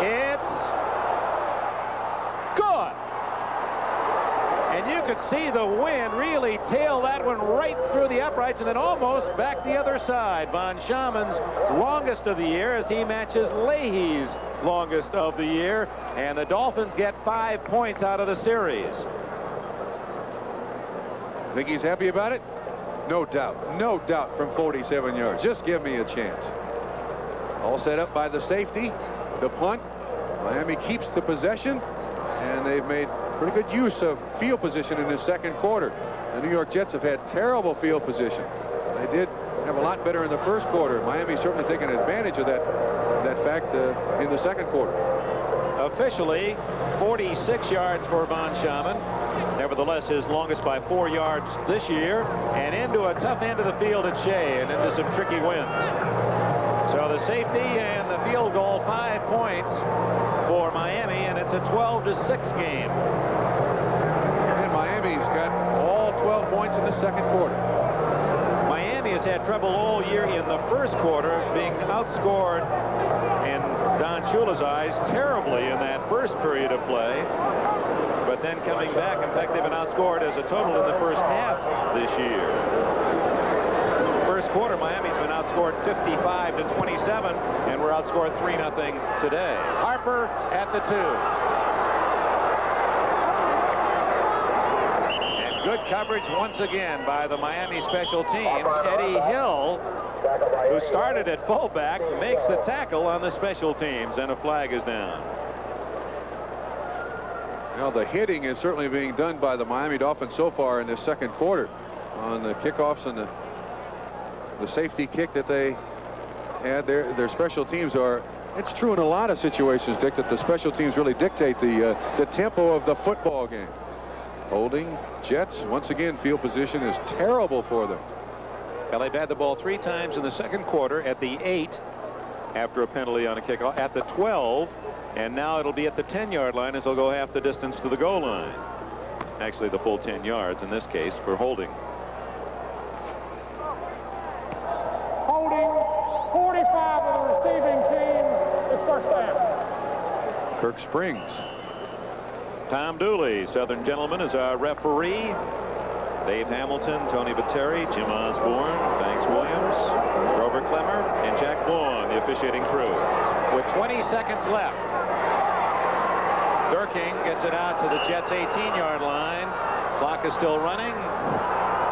Speaker 1: It's good. And you could see the wind really tail that one right through the uprights and then almost back the other side. Von Schamann's longest of the year as he matches Leahy's longest of the year. And the Dolphins get 5 points out of the series.
Speaker 2: Think he's happy about it? No doubt. No doubt from 47 yards. Just give me a chance. All set up by the safety. The punt. Miami keeps the possession, and they've made pretty good use of field position in the second quarter. The New York Jets have had terrible field position. They did have a lot better in the first quarter. Miami certainly taken advantage of that fact in the second quarter.
Speaker 1: Officially 46 yards for Von Schamann. Nevertheless, his longest by 4 yards this year, and into a tough end of the field at Shea and into some tricky winds. So the safety and the field goal, 5 points for Miami, and it's a 12-6 game.
Speaker 2: He's got all 12 points in the second quarter.
Speaker 1: Miami has had trouble all year in the first quarter, being outscored in Don Shula's eyes terribly in that first period of play. But then coming back, in fact, they've been outscored as a total in the first half this year. First quarter, Miami's been outscored 55-27, and we're outscored 3-0 today. Harper at the 2. And good coverage once again by the Miami special teams. Eddie Hill, who started at fullback, makes the tackle on the special teams, and a flag is down.
Speaker 2: Now the hitting is certainly being done by the Miami Dolphins so far in this second quarter on the kickoffs and the safety kick that they had. Their special teams are, it's true in a lot of situations, Dick, that the special teams really dictate the tempo of the football game. Holding Jets once again, field position is terrible for them.
Speaker 1: Well, they've had the ball 3 times in the second quarter, at the 8 after a penalty on a kickoff, at the 12, and now it'll be at the 10-yard line as they'll go half the distance to the goal line. Actually, the full 10 yards in this case for holding.
Speaker 4: Holding 45 of the receiving team is first down.
Speaker 2: Kirk Springs.
Speaker 1: Tom Dooley, Southern Gentleman, is our referee. Dave Hamilton, Tony Bateri, Jim Osborne, Banks Williams, Grover Clemmer, and Jack Vaughn, the officiating crew. With 20 seconds left, Durking gets it out to the Jets' 18-yard line. Clock is still running.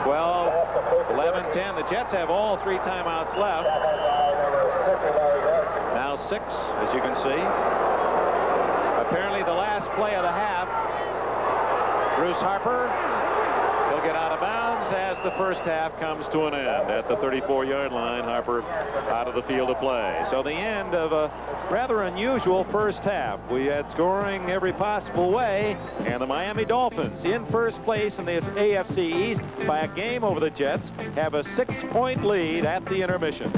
Speaker 1: 12, 11, 10. The Jets have all 3 timeouts left. Now 6, as you can see. Apparently the last play of the half. Bruce Harper, he'll get out of bounds as the first half comes to an end. At the 34-yard line, Harper out of the field of play. So the end of a rather unusual first half. We had scoring every possible way, and the Miami Dolphins, in first place in the AFC East by a game over the Jets, have a 6-point lead at the intermission.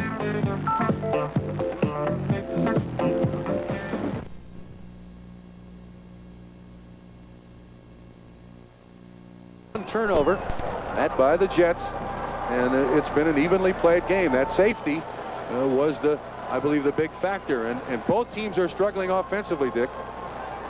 Speaker 2: Turnover, that by the Jets, and it's been an evenly played game. That safety was I believe the big factor, and both teams are struggling offensively, Dick.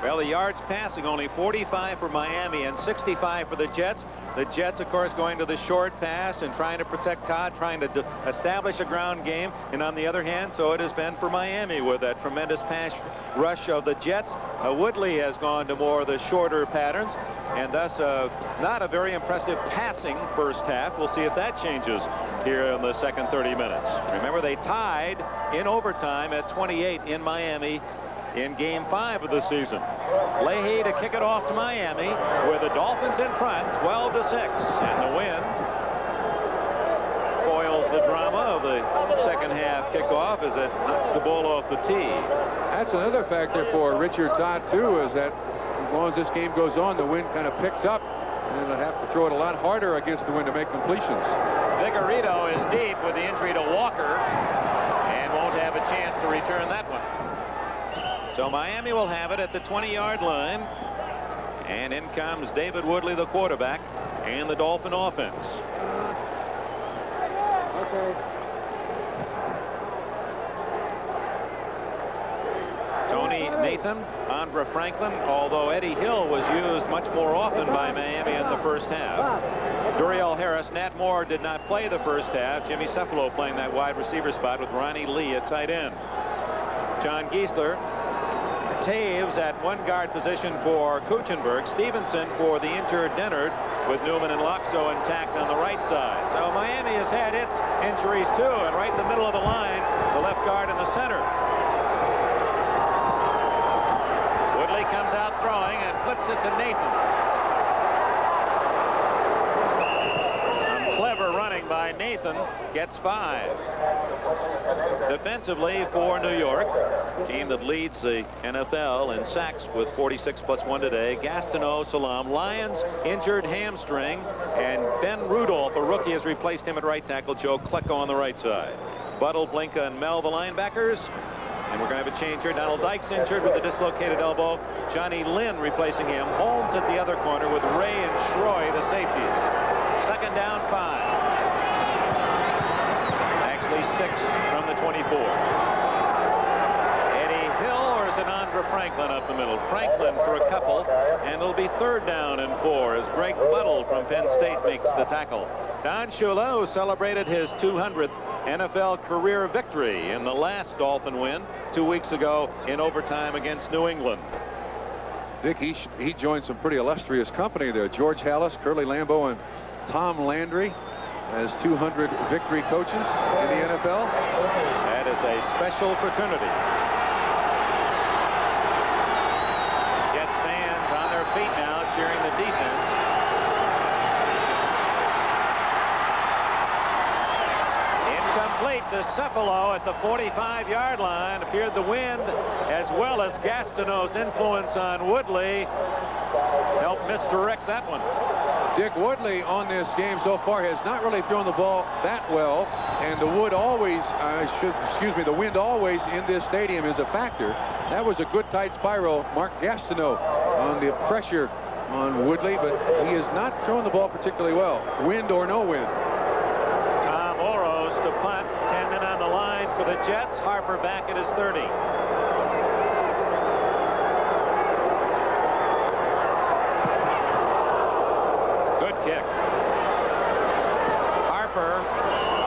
Speaker 1: Well, the yards passing, only 45 for Miami and 65 for the Jets. The Jets, of course, going to the short pass and trying to protect Todd, trying to establish a ground game. And on the other hand, so it has been for Miami with that tremendous pass rush of the Jets. Woodley has gone to more of the shorter patterns, and thus not a very impressive passing first half. We'll see if that changes here in the second 30 minutes. Remember, they tied in overtime at 28 in Miami in game 5 of the season. Leahy to kick it off to Miami with the Dolphins in front, 12-6, and the win foils the drama of the second half kickoff as it knocks the ball off the tee.
Speaker 2: That's another factor for Richard Todd too, is that as long as this game goes on, the wind kind of picks up, and they'll have to throw it a lot harder against the wind to make completions.
Speaker 1: Vigorito is deep with the injury to Walker and won't have a chance to return that one. So Miami will have it at the 20-yard line, and in comes David Woodley, the quarterback, and the Dolphin offense.
Speaker 4: Okay.
Speaker 1: Tony Nathan, Andra Franklin, although Eddie Hill was used much more often by Miami in the first half. Duriel Harris, Nat Moore did not play the first half. Jimmy Cephalo playing that wide receiver spot with Ronnie Lee at tight end. John Giesler, Taves at one guard position for Kuchenberg, Stevenson for the injured Dennard, with Newman and Loxo intact on the right side. So Miami has had its injuries too, and right in the middle of the line, the left guard in the center. Woodley comes out throwing and flips it to Nathan. Clever running by Nathan, gets 5. Defensively for New York, team that leads the NFL in sacks with 46+1 today, Gastineau, Salam. Lions injured hamstring, and Ben Rudolph, a rookie, has replaced him at right tackle. Joe Klecko on the right side. Buttle, Blinka, and Mel, the linebackers. And we're going to have a change here. Donald Dykes injured with a dislocated elbow. Johnny Lynn replacing him. Holmes at the other corner with Ray and Schroy, the safeties. Second down, 5. Actually 6 from the 24. Eddie Hill, or is it Andra Franklin up the middle? Franklin for a couple, and it'll be third down and 4 as Greg Buttle from Penn State makes the tackle. Don Shula, who celebrated his 200th NFL career victory in the last Dolphin win 2 weeks ago in overtime against New England.
Speaker 2: Dick, he joined some pretty illustrious company there. George Halas, Curly Lambeau, and Tom Landry as 200 victory coaches in the NFL.
Speaker 1: That is a special fraternity. Jets fans on their feet now cheering the defense. Incomplete to Cephalo at the 45-yard line. Appeared the wind as well as Gastineau's influence on Woodley helped misdirect that one.
Speaker 2: Dick, Woodley on this game so far has not really thrown the ball that well, and the wind always in this stadium is a factor. That was a good tight spiral. Mark Gastineau on the pressure on Woodley, but he has not thrown the ball particularly well, wind or no wind.
Speaker 1: Tom Oros to punt. 10 men on the line for the Jets. Harper back at his 30. Good kick. Harper,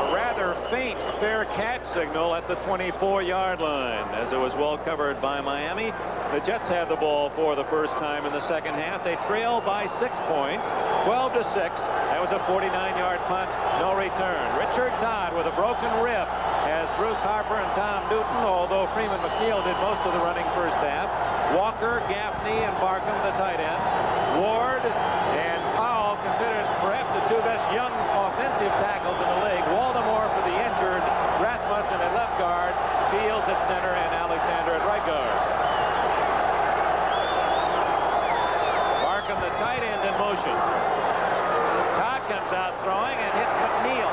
Speaker 1: a rather faint fair catch signal at the 24-yard line as it was well covered by Miami. The Jets have the ball for the first time in the second half. They trail by 6 points, 12-6. That was a 49-yard punt, no return. Richard Todd with a broken rib as Bruce Harper and Tom Newton, although Freeman McNeil did most of the running first half. Walker, Gaffney, and Barkham, the tight end. Ward and Powell, considered perhaps the 2 best young offensive tackles in the league. Waldemore for the injured, Rasmussen at left guard, Fields at center, and Alexander at right guard. Barkham, the tight end, in motion. Todd comes out throwing and hits McNeil.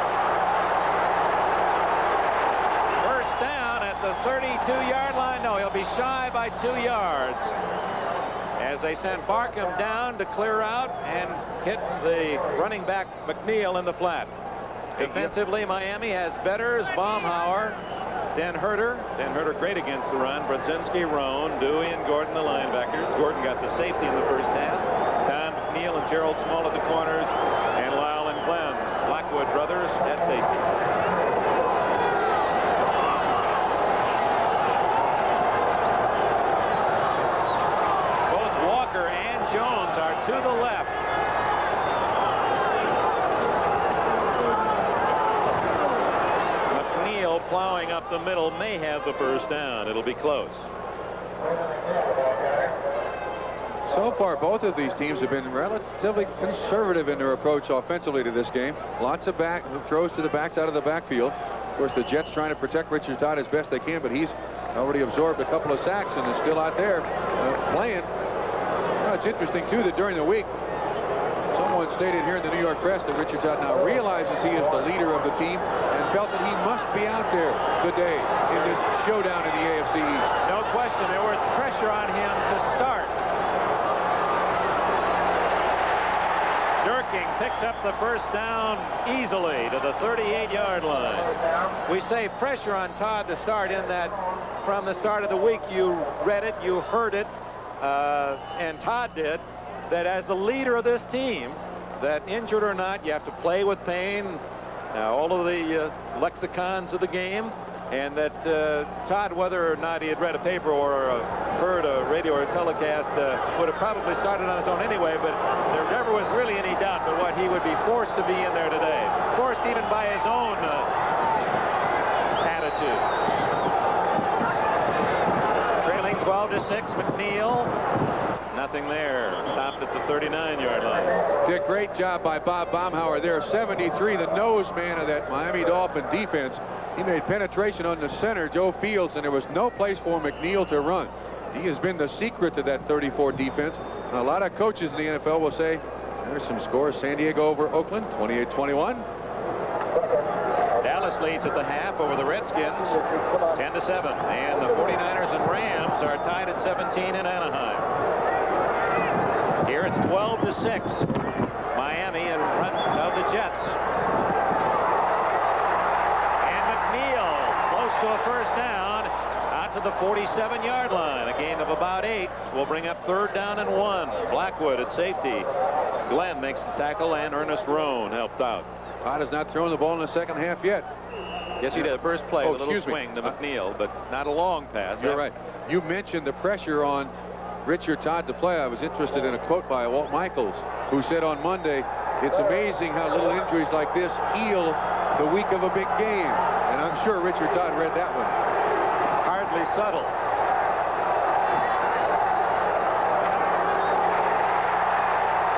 Speaker 1: First down at the 32-yard line. No, he'll be shy by 2 yards as they send Barkham down to clear out and hit the running back McNeil in the flat. Defensively, Miami has Betters, Baumhauer, Dan Herter. Dan Herter great against the run. Brodzinski, Roan, Dewey, and Gordon, the linebackers. Gordon got the safety in the first half. Don McNeil and Gerald Small at the corners, and Lyle and Glenn Blackwood brothers at safety. Both Walker and Jones are to the left. McNeil plowing up the middle may have the first down. It'll be close.
Speaker 2: So far, both of these teams have been relatively conservative in their approach offensively to this game. Lots of throws to the backs out of the backfield. Of course, the Jets trying to protect Richard Todd as best they can, but he's already absorbed a couple of sacks and is still out there playing. Now, it's interesting, too, that during the week, someone stated here in the New York press that Richard Todd now realizes he is the leader of the team and felt that he must be out there today in this showdown in the AFC East.
Speaker 1: No question, there was pressure on him to start. Durking picks up the first down easily to the 38-yard line. We say pressure on Todd to start in that from the start of the week you read it, you heard it, and Todd did, that as the leader of this team, that injured or not, you have to play with pain, all of the lexicons of the game, and that Todd, whether or not he had read a paper or heard a radio or a telecast, would have probably started on his own anyway, but there never was really any doubt but what he would be forced to be in there today. Forced even by his own attitude. Trailing 12-6, McNeil. Nothing there. Stopped at the 39-yard line.
Speaker 2: Did a great job by Bob Baumhauer there. 73, the nose man of that Miami Dolphin defense. He made penetration on the center, Joe Fields, and there was no place for McNeil to run. He has been the secret to that 34 defense. And a lot of coaches in the NFL will say, there's some scores. San Diego over Oakland, 28-21.
Speaker 1: Dallas leads at the half over the Redskins 10-7, and the 49ers and Rams are tied at 17 in Anaheim. Here it's 12-6. Miami in front of the Jets. And McNeil close to a first down out to the 47-yard line. A gain of about 8 will bring up 3rd down and 1. Blackwood at safety. Glenn makes the tackle, and Ernest Roan helped out.
Speaker 2: Todd has not thrown the ball in the second half yet.
Speaker 1: Yes, he did. First play,
Speaker 2: Oh,
Speaker 1: a little
Speaker 2: excuse me.
Speaker 1: swing to McNeil, but not a long pass.
Speaker 2: You're right. You mentioned the pressure on Richard Todd to play. I was interested in a quote by Walt Michaels, who said on Monday, it's amazing how little injuries like this heal the week of a big game. And I'm sure Richard Todd read that one.
Speaker 1: Hardly subtle.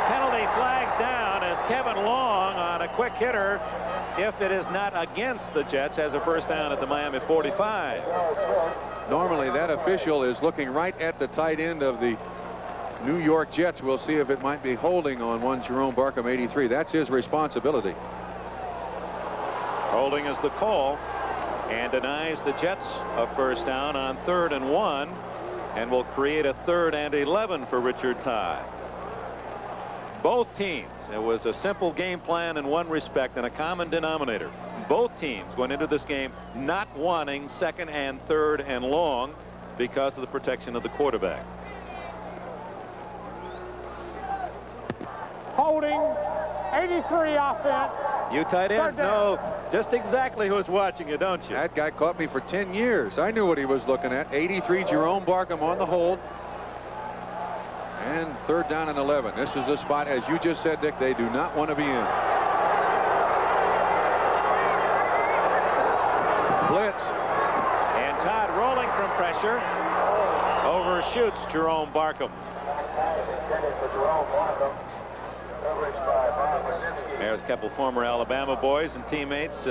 Speaker 1: Penalty flags down as Kevin Long on a quick hitter, if it is not against the Jets, has a first down at the Miami 45.
Speaker 2: Normally that official is looking right at the tight end of the New York Jets. We'll see if it might be holding on one Jerome Barkham 83. That's his responsibility.
Speaker 1: Holding is the call, and denies the Jets a first down on 3rd and 1, and will create a 3rd and 11 for Richard Todd. Both teams, it was a simple game plan in one respect and a common denominator. Both teams went into this game not wanting 2nd and 3rd and long because of the protection of the quarterback.
Speaker 4: Holding, 83 offense.
Speaker 1: You tight ends know just exactly who's watching you, don't you?
Speaker 2: That guy caught me for 10 years. I knew what he was looking at. 83, Jerome Barkham on the hold. And 3rd down and 11. This is a spot, as you just said, Dick, they do not want to be in. Blitz.
Speaker 1: And Todd rolling from pressure overshoots Jerome Barkham. There's a couple former Alabama boys and teammates,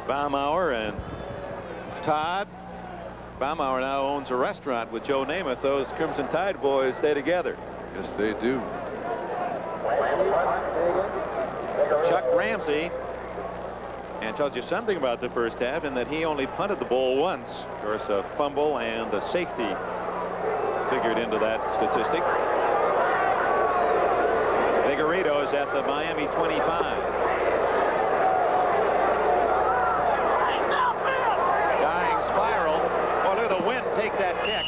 Speaker 1: Baumauer and Todd. Baumauer now owns a restaurant with Joe Namath. Those Crimson Tide boys stay together.
Speaker 2: Yes, they do.
Speaker 1: Chuck Ramsey, and tells you something about the first half in that he only punted the ball once. Of course, a fumble and the safety figured into that statistic. Vigorito's at the Miami 25. Dying spiral. Oh, look at the Wynn take that kick.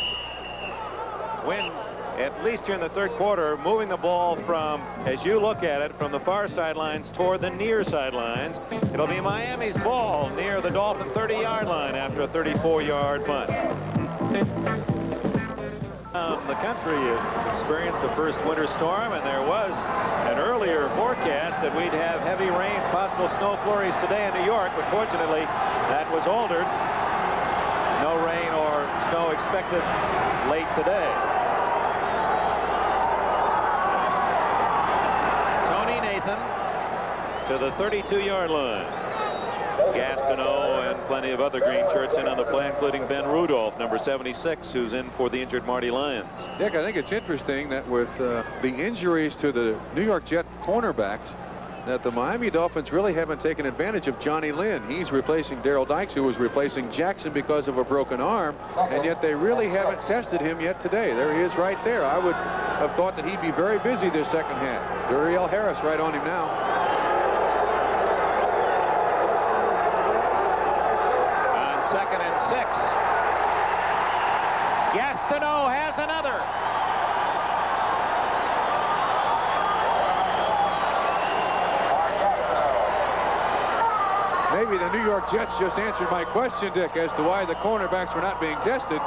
Speaker 1: Wynn, at least here in the 3rd quarter, moving the ball from, as you look at it, from the far sidelines toward the near sidelines. It'll be Miami's ball near the Dolphin 30-yard line after a 34-yard punt. The country has experienced the first winter storm, and there was an earlier forecast that we'd have heavy rains, possible snow flurries today in New York, but fortunately that was altered. No rain or snow expected late today. Tony Nathan to the 32-yard line. Gastineau and plenty of other green shirts in on the play, including Ben Rudolph, number 76, who's in for the injured Marty Lyons.
Speaker 2: Dick, I think it's interesting that with the injuries to the New York Jet cornerbacks, that the Miami Dolphins really haven't taken advantage of Johnny Lynn. He's replacing Daryl Dykes, who was replacing Jackson because of a broken arm, and yet they really haven't tested him yet today. There he is right there. I would have thought that he'd be very busy this second half. Duriel Harris right on him now.
Speaker 1: On 2nd and 6. Gastineau has another.
Speaker 2: Maybe the New York Jets just answered my question, Dick, as to why the cornerbacks were not being tested.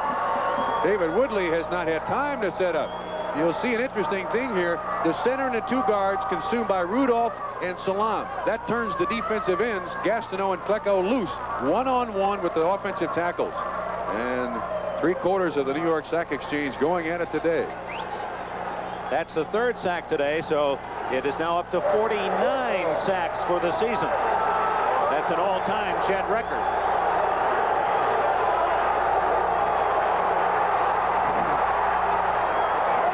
Speaker 2: David Woodley has not had time to set up. You'll see an interesting thing here. The center and the 2 guards consumed by Rudolph and Salam. That turns the defensive ends, Gastineau and Klecko, loose, one-on-one with the offensive tackles. And 3/4 of the New York sack exchange going at it today.
Speaker 1: That's the 3rd sack today, so it is now up to 49 sacks for the season. That's an all-time Jet record.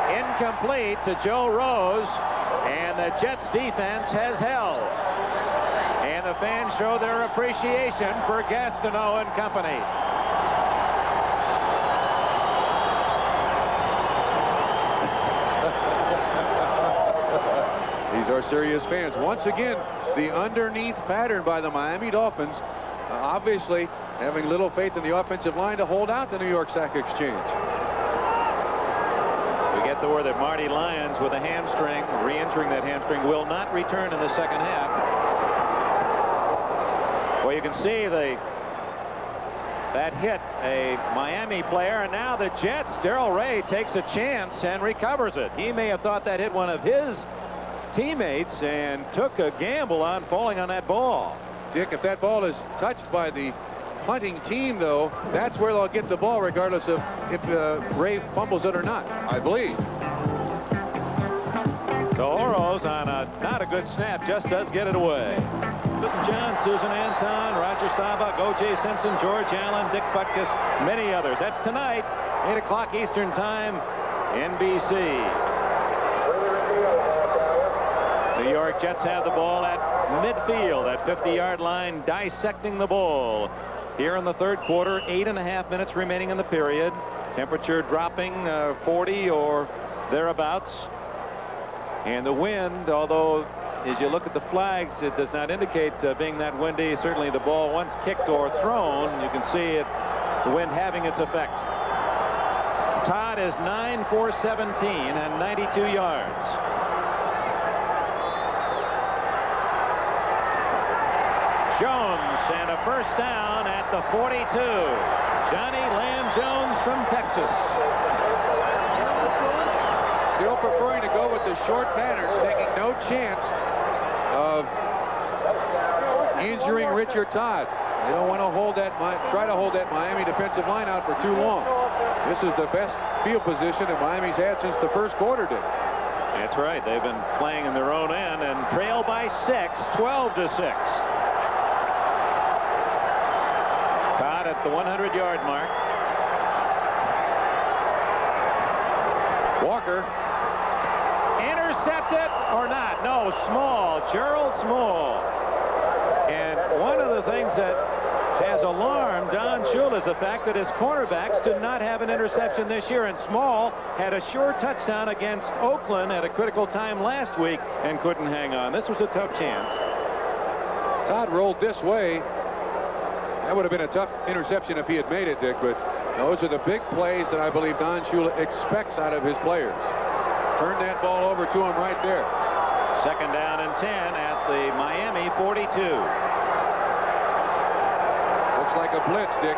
Speaker 1: Incomplete to Joe Rose, and the Jets defense has held. And the fans show their appreciation for Gastineau and company.
Speaker 2: These are serious fans. Once again, the underneath pattern by the Miami Dolphins, obviously having little faith in the offensive line to hold out the New York Sack Exchange.
Speaker 1: We get the word that Marty Lyons, with a hamstring, re-injuring that hamstring, will not return in the second half. Well, you can see that hit a Miami player, and now the Jets, Darrell Ray takes a chance and recovers it. He may have thought that hit one of his teammates and took a gamble on falling on that ball.
Speaker 2: Dick, if that ball is touched by the punting team, though, that's where they'll get the ball, regardless of if Ray fumbles it or not, I believe.
Speaker 1: So Oro's on not a good snap, just does get it away. Newton John, Susan Anton, Roger Staubach, O.J. Simpson, George Allen, Dick Butkus, many others. That's tonight, 8 o'clock Eastern Time, NBC. New York Jets have the ball at midfield, at 50-yard line, dissecting the ball. Here in the third quarter, 8.5 minutes remaining in the period. Temperature dropping 40 or thereabouts. And the wind, although as you look at the flags, it does not indicate being that windy. Certainly the ball, once kicked or thrown, you can see it, the wind having its effect. Todd is 9 for 17 and 92 yards. Jones, and a first down at the 42. Johnny Lamb Jones from Texas.
Speaker 2: Still preferring to go with the short patterns, taking no chance of injuring Richard Todd. They don't want to try to hold that Miami defensive line out for too long. This is the best field position that Miami's had since the first quarter, Dick.
Speaker 1: That's right. They've been playing in their own end and trail by 6, 12-6. At the 100-yard mark.
Speaker 2: Walker.
Speaker 1: Intercepted or not? No, Small. Gerald Small. And one of the things that has alarmed Don Shula is the fact that his cornerbacks did not have an interception this year, and Small had a sure touchdown against Oakland at a critical time last week and couldn't hang on. This was a tough chance.
Speaker 2: Todd rolled this way. That would have been a tough interception if he had made it, Dick, but those are the big plays that I believe Don Shula expects out of his players. Turn that ball over to him right there.
Speaker 1: Second down and 10 at the Miami 42.
Speaker 2: Looks like a blitz, Dick.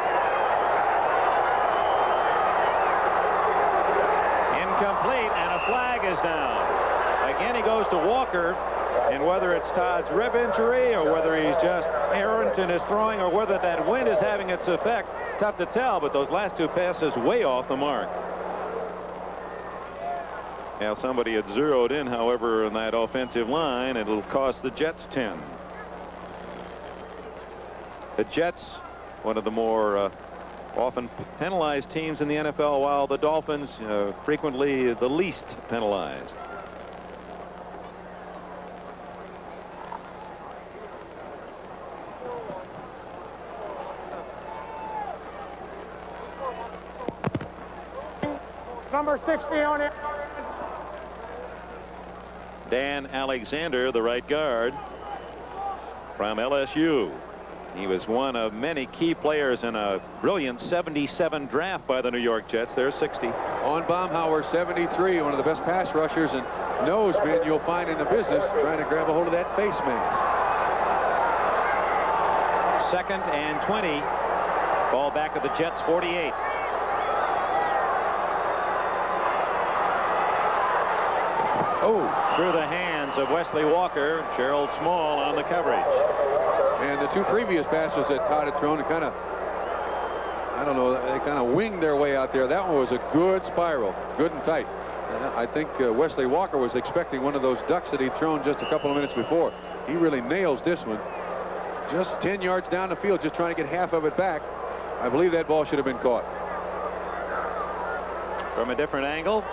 Speaker 1: Incomplete, and a flag is down. Again, he goes to Walker. And whether it's Todd's rib injury or whether he's just errant in his throwing or whether that wind is having its effect, tough to tell, but those last two passes way off the mark. Now somebody had zeroed in, however, in that offensive line. It'll cost the Jets 10. The Jets, one of the more often penalized teams in the NFL, while the Dolphins frequently the least penalized.
Speaker 4: Number 60 on it.
Speaker 1: Dan Alexander, the right guard from LSU. He was one of many key players in a brilliant 77 draft by the New York Jets. They're 60.
Speaker 2: On Baumhauer, 73, one of the best pass rushers and nose men you'll find in the business, trying to grab a hold of that face mask.
Speaker 1: Second and 20. Ball back at the Jets 48.
Speaker 2: Oh,
Speaker 1: through the hands of Wesley Walker. Gerald Small on the coverage.
Speaker 2: And the two previous passes that Todd had thrown, kind of, I don't know, they kind of winged their way out there. That one was a good spiral, good and tight. I think Wesley Walker was expecting one of those ducks that he'd thrown just a couple of minutes before. He really nails this one. Just 10 yards down the field, just trying to get half of it back. I believe that ball should have been caught.
Speaker 1: From a different angle.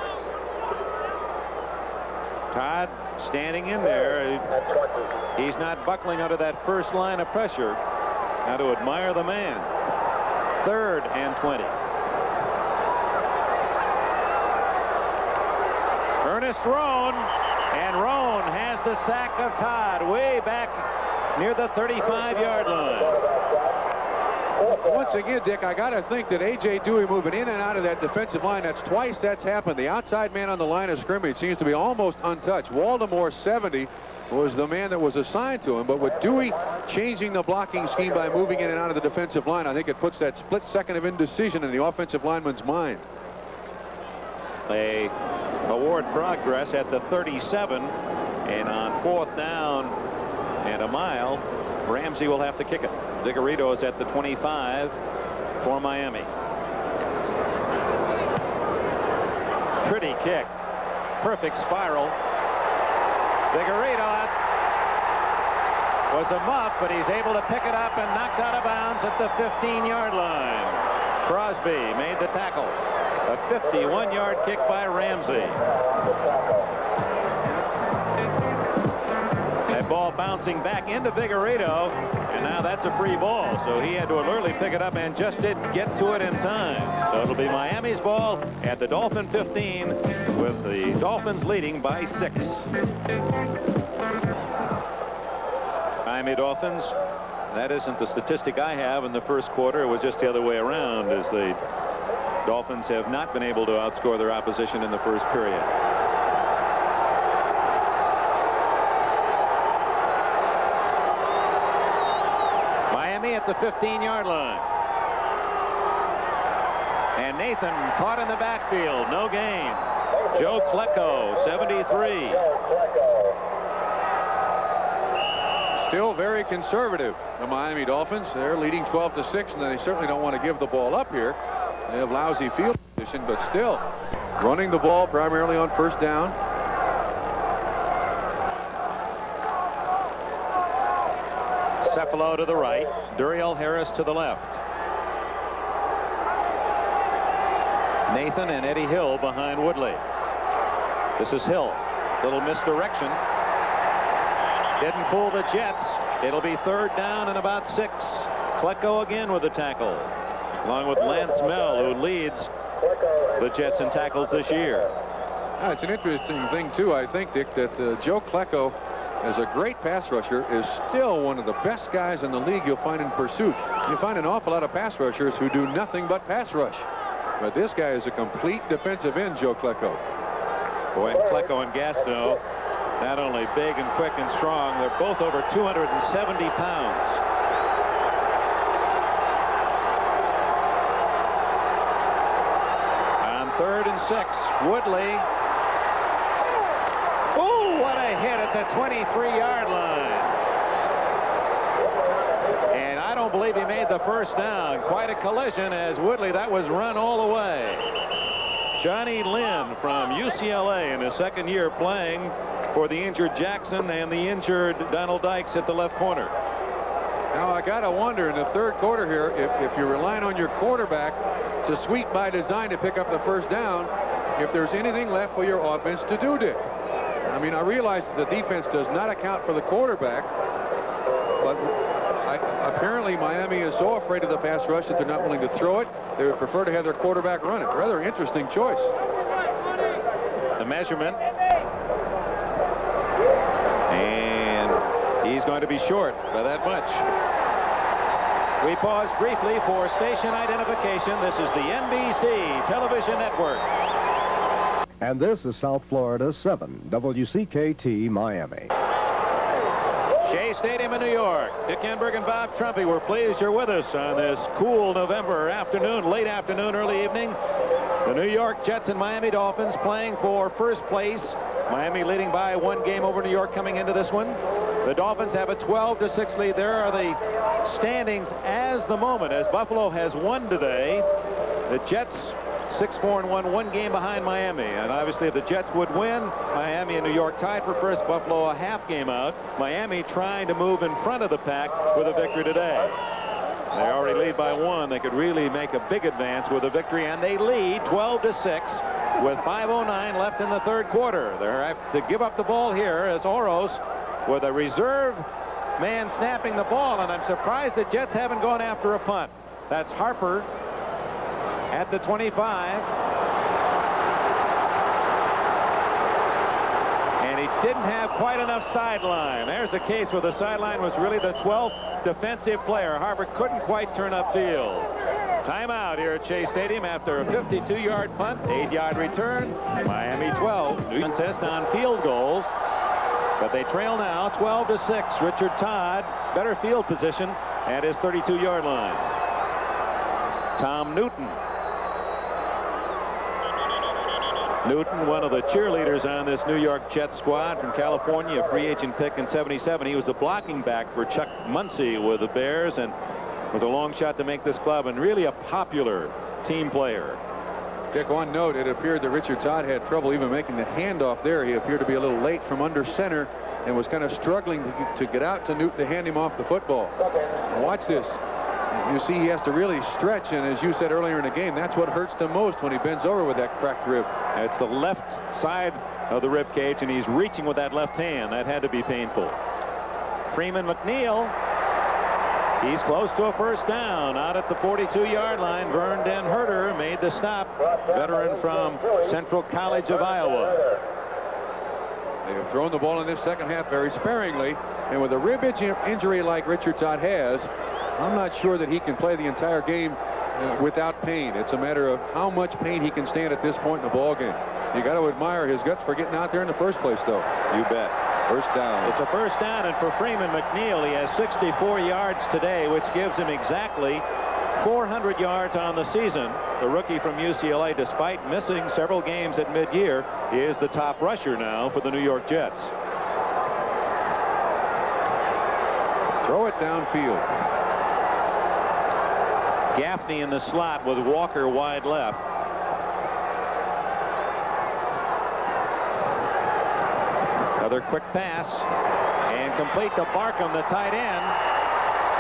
Speaker 1: Todd standing in there. He's not buckling under that first line of pressure. Now to admire the man. 3rd and 20. Ernest Roan, and Roan has the sack of Todd way back near the 35-yard line.
Speaker 2: Once again, Dick, I got to think that A.J. Dewey moving in and out of that defensive line, that's twice that's happened. The outside man on the line of scrimmage seems to be almost untouched. Waldemore, 70, was the man that was assigned to him, but with Dewey changing the blocking scheme by moving in and out of the defensive line, I think it puts that split second of indecision in the offensive lineman's mind.
Speaker 1: They award progress at the 37, and on 4th down and a mile, Ramsey will have to kick it. Vigorito is at the 25 for Miami. Pretty kick. Perfect spiral. Vigorito was a muff, but he's able to pick it up and knocked out of bounds at the 15-yard line. Crosby made the tackle. A 51-yard kick by Ramsey. That ball bouncing back into Vigorito, and now that's a free ball, so he had to alertly pick it up and just didn't get to it in time. So it'll be Miami's ball at the Dolphin 15, with the Dolphins leading by 6. Miami Dolphins, that isn't the statistic I have in the first quarter. It was just the other way around, as the Dolphins have not been able to outscore their opposition in the first period. Miami at the 15-yard line. And Nathan caught in the backfield. No gain. Joe Klecko, 73.
Speaker 2: Still very conservative, the Miami Dolphins. They're leading 12-6, and they certainly don't want to give the ball up here. They have lousy field position, but still running the ball primarily on 1st down.
Speaker 1: Cefalo to the right, Duriel Harris to the left. Nathan and Eddie Hill behind Woodley. This is Hill. Little misdirection. Didn't fool the Jets. It'll be 3rd down and about 6. Klecko again with the tackle, along with Lance Mell, who leads the Jets in tackles this year.
Speaker 2: It's an interesting thing, too, I think, Dick, that Joe Klecko, as a great pass rusher, is still one of the best guys in the league you'll find in pursuit. You find an awful lot of pass rushers who do nothing but pass rush. But this guy is a complete defensive end, Joe Klecko.
Speaker 1: Boy, Klecko and Gastineau, not only big and quick and strong, they're both over 270 pounds. On 3rd and 6, Woodley. Oh, what a hit at the 23-yard line. And I don't believe he made the 1st down. Quite a collision, as Woodley, that was run all the way. Johnny Lynn from UCLA in his 2nd year playing for the injured Jackson and the injured Donald Dykes at the left corner.
Speaker 2: Now, I got to wonder in the 3rd quarter here, if you're relying on your quarterback to sweep by design to pick up the 1st down, if there's anything left for your offense to do, Dick. I mean, I realize that the defense does not account for the quarterback, but apparently Miami is so afraid of the pass rush that they're not willing to throw it. They would prefer to have their quarterback run it. Rather interesting choice.
Speaker 1: The measurement. And he's going to be short by that much. We pause briefly for station identification. This is the NBC Television Network.
Speaker 6: And this is South Florida 7, WCKT Miami.
Speaker 1: Shea Stadium in New York. Dick Enberg and Bob Trumpy, we're pleased you're with us on this cool November afternoon, late afternoon, early evening. The New York Jets and Miami Dolphins playing for 1st place. Miami leading by 1 game over New York coming into this one. The Dolphins have a 12-6 lead. There are the standings as the moment, as Buffalo has won today. The Jets 6-4-1, 1 game behind Miami. And obviously, if the Jets would win, Miami and New York tied for 1st, Buffalo a half game out. Miami trying to move in front of the pack with a victory today. They already lead by 1. They could really make a big advance with a victory, and they lead 12-6 with 5:09 left in the third quarter. They have to give up the ball here as Oros with a reserve man snapping the ball, and I'm surprised the Jets haven't gone after a punt. That's Harper at the 25. And he didn't have quite enough sideline. There's the case where the sideline was really the 12th defensive player. Harper couldn't quite turn upfield. Timeout here at Shea Stadium after a 52-yard punt, 8-yard return. Miami 12. New contest on field goals. But they trail now 12-6. Richard Todd, better field position at his 32-yard line. Tom Newton. Newton, one of the cheerleaders on this New York Jets squad from California, a free agent pick in '77. He was a blocking back for Chuck Muncie with the Bears and was a long shot to make this club and really a popular team player.
Speaker 2: Dick, one note, it appeared that Richard Todd had trouble even making the handoff there. He appeared to be a little late from under center and was kind of struggling to get out to Newton to hand him off the football. Now watch this. You see he has to really stretch, and as you said earlier in the game, that's what hurts the most when he bends over with that cracked rib.
Speaker 1: It's the left side of the rib cage, and he's reaching with that left hand. That had to be painful. Freeman McNeil. He's close to a first down out at the 42-yard line. Vern Den Herter made the stop. Veteran from Central College of Iowa.
Speaker 2: They have thrown the ball in this second half very sparingly, and with a rib injury like Richard Todd has, I'm not sure that he can play the entire game without pain. It's a matter of how much pain he can stand at this point in the ball game. You got to admire his guts for getting out there in the first place, though.
Speaker 1: You bet.
Speaker 2: First down.
Speaker 1: It's a first down, and for Freeman McNeil, he has 64 yards today, which gives him exactly 400 yards on the season. The rookie from UCLA, despite missing several games at mid-year, is the top rusher now for the New York Jets.
Speaker 2: Throw it downfield.
Speaker 1: Gaffney in the slot with Walker wide left. Another quick pass and complete to Barkham, the tight end.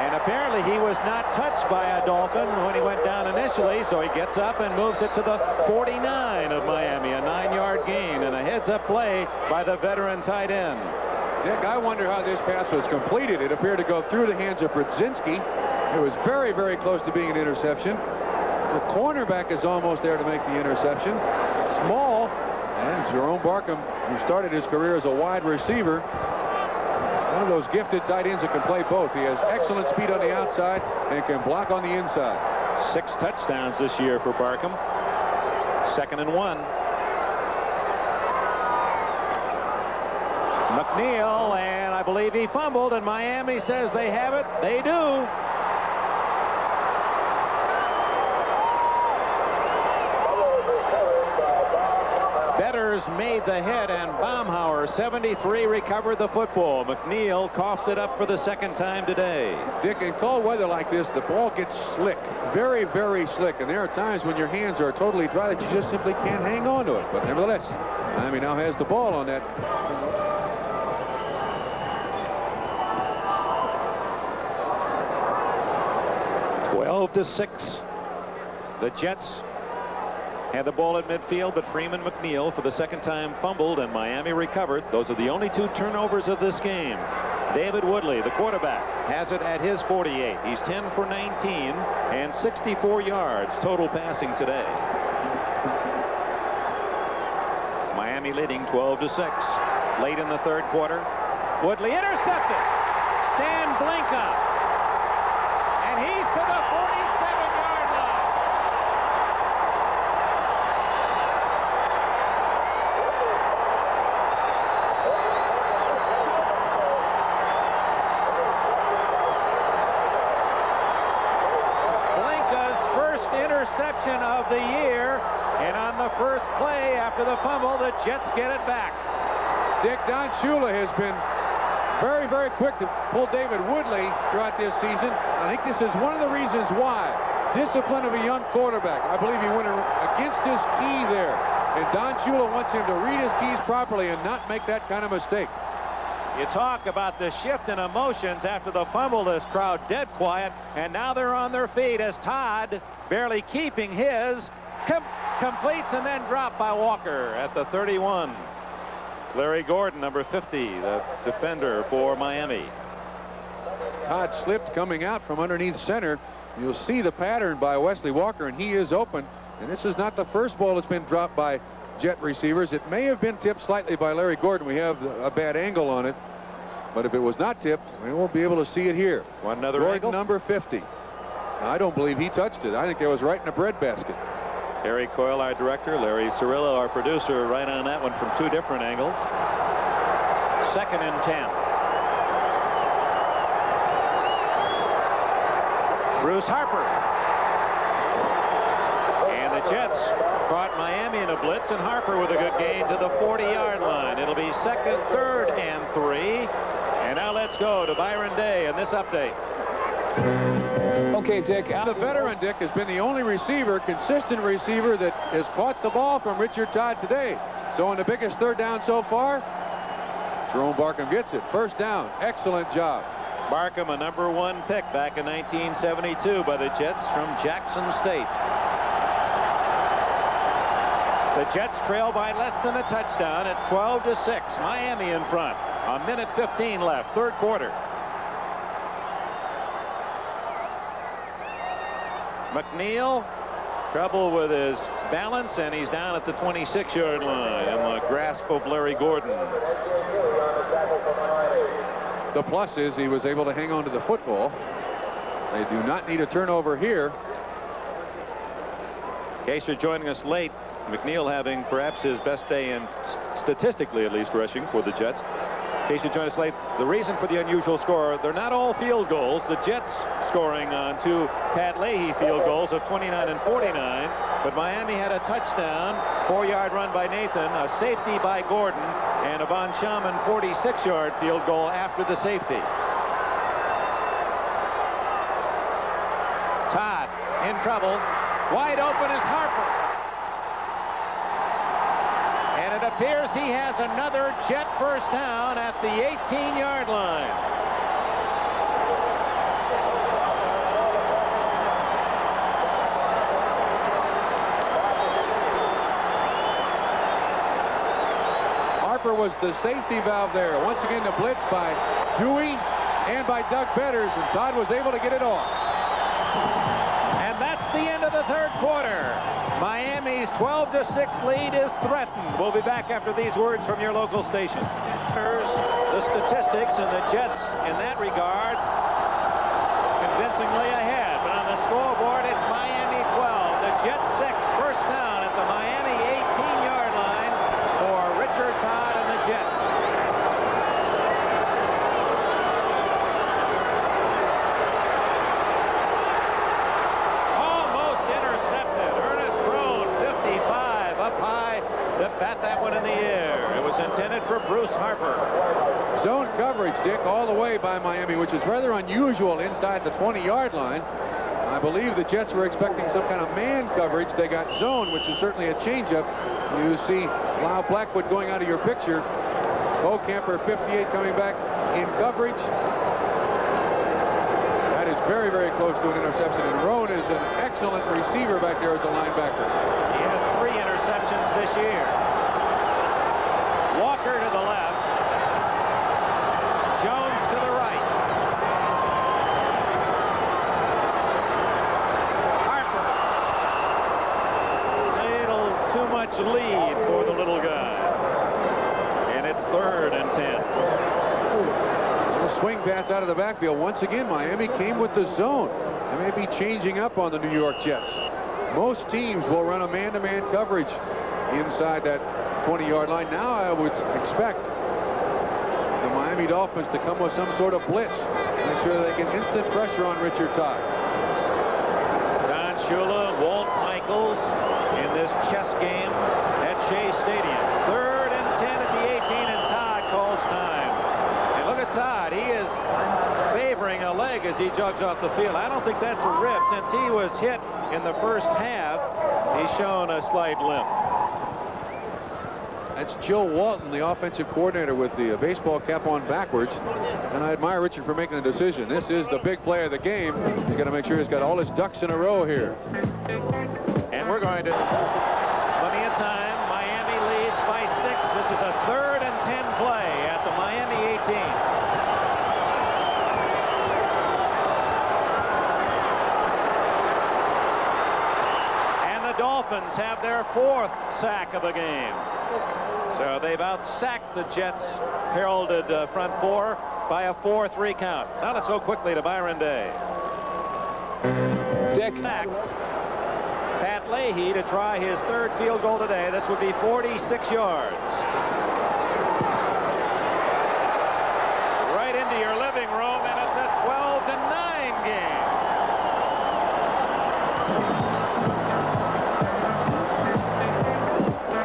Speaker 1: And apparently he was not touched by a Dolphin when he went down initially, so he gets up and moves it to the 49 of Miami, a 9-yard gain and a heads-up play by the veteran tight end.
Speaker 2: Dick, I wonder how this pass was completed. It appeared to go through the hands of Brzezinski. It was very, very close to being an interception. The cornerback is almost there to make the interception. Small, and Jerome Barkham, who started his career as a wide receiver, one of those gifted tight ends that can play both. He has excellent speed on the outside and can block on the inside.
Speaker 1: 6 touchdowns this year for Barkham. 2nd and 1. McNeil, and I believe he fumbled, and Miami says they have it. They do. Betters made the head, and Baumhauer, 73, recovered the football. McNeil coughs it up for the second time today.
Speaker 2: Dick, in cold weather like this, the ball gets slick, very, very slick, and there are times when your hands are totally dry that you just simply can't hang on to it. But nevertheless, Miami now has the ball on that.
Speaker 1: To 6. The Jets had the ball at midfield, but Freeman McNeil for the second time fumbled, and Miami recovered. Those are the only 2 turnovers of this game. David Woodley, the quarterback, has it at his 48. He's 10 for 19 and 64 yards total passing today. Miami leading 12-6. Late in the third quarter. Woodley intercepted. Stan Blinka. And he's to the 47-yard line. Blinka's first interception of the year. And on the first play after the fumble, the Jets get it back.
Speaker 2: Dick, Don Shula has been very, very quick to pull David Woodley throughout this season. I think this is one of the reasons why. Discipline of a young quarterback. I believe he went against his key there. And Don Shula wants him to read his keys properly and not make that kind of mistake.
Speaker 1: You talk about the shift in emotions after the fumble. This crowd dead quiet, and now they're on their feet as Todd, barely keeping his, Completes and then dropped by Walker at the 31. Larry Gordon, number 50, the defender for Miami.
Speaker 2: Todd slipped coming out from underneath center. You'll see the pattern by Wesley Walker, and he is open. And this is not the first ball that's been dropped by Jet receivers. It may have been tipped slightly by Larry Gordon. We have a bad angle on it. But if it was not tipped, we won't be able to see it here.
Speaker 1: One another
Speaker 2: Gordon,
Speaker 1: angle.
Speaker 2: number 50. Now, I don't believe he touched it. I think it was right in the breadbasket.
Speaker 1: Harry Coyle, our director, Larry Cirillo, our producer, right on that one from two different angles. 2nd and 10. Bruce Harper. And the Jets caught Miami in a blitz, and Harper with a good gain to the 40-yard line. It'll be 2nd, 3rd, and 3. And now let's go to Byron Day in this update.
Speaker 7: Okay, Dick.
Speaker 2: The veteran, Dick, has been the only receiver, consistent receiver, that has caught the ball from Richard Todd today. So on the biggest 3rd down so far, Jerome Barkham gets it. 1st down. Excellent job.
Speaker 1: Barkham, a number 1 pick back in 1972 by the Jets from Jackson State. The Jets trail by less than a touchdown. It's 12-6. Miami in front. A minute 15 left. 3rd quarter. McNeil, trouble with his balance, and he's down at the 26-yard line in the grasp of Larry Gordon.
Speaker 2: The plus is he was able to hang on to the football. They do not need a turnover here.
Speaker 1: In case you're joining us late, McNeil having perhaps his best day in, statistically at least, rushing for the Jets. In case you join us late, the reason for the unusual score, they're not all field goals. The Jets scoring on 2 Pat Leahy field goals of 29 and 49, but Miami had a touchdown, 4-yard run by Nathan, a safety by Gordon, and a Von Schamann 46-yard field goal after the safety. Todd in trouble. Wide open is Harper. And it appears he has another Jet 1st down at the 18-yard line.
Speaker 2: Harper was the safety valve there. Once again, the blitz by Dewey and by Doug Betters, and Todd was able to get it off.
Speaker 1: And that's the end of the 3rd quarter. Miami's 12-6 lead is threatened. We'll be back after these words from your local station. Here's the statistics, and the Jets, in that regard, convincingly ahead. But on the scoreboard, it's Miami 12, the Jets 6. 1st down at the Miami 18-yard line for Richard Todd and the Jets. Bat that one in the air. It was intended for Bruce Harper.
Speaker 2: Zone coverage, Dick, all the way by Miami, which is rather unusual inside the 20-yard line. I believe the Jets were expecting some kind of man coverage. They got zone, which is certainly a changeup. You see Lyle Blackwood going out of your picture. Bo Camper, 58, coming back in coverage. That is very, very close to an interception. And Roan is an excellent receiver back there as a linebacker.
Speaker 1: He has 3 interceptions this year. Walker to the left. Jones to the right. Harper. Little too much lead for the little guy. And it's 3rd and 10.
Speaker 2: Little swing pass out of the backfield. Once again, Miami came with the zone. They may be changing up on the New York Jets. Most teams will run a man-to-man coverage inside that 20-yard line. Now I would expect the Miami Dolphins to come with some sort of blitz. Make sure they get instant pressure on Richard Todd.
Speaker 1: Don Shula, Walt Michaels in this chess game at Shea Stadium. 3rd and 10 at the 18, and Todd calls time. And look at Todd. He is favoring a leg as he jogs off the field. I don't think that's a rib. Since he was hit in the first half, he's shown a slight limp.
Speaker 2: That's Joe Walton, the offensive coordinator, with the baseball cap on backwards. And I admire Richard for making the decision. This is the big play of the game. He's got to make sure he's got all his ducks in a row here.
Speaker 1: And we're going to plenty of time. Miami leads by 6. This is a 3rd and 10 play at the Miami 18. And the Dolphins have their 4th sack of the game. So they've out-sacked the Jets' heralded front 4 by a 4-3 count. Now let's go quickly to Byron Day. Dick back. Pat Leahy to try his 3rd field goal today. This would be 46 yards. Right into your living room, and it's a 12-9 game.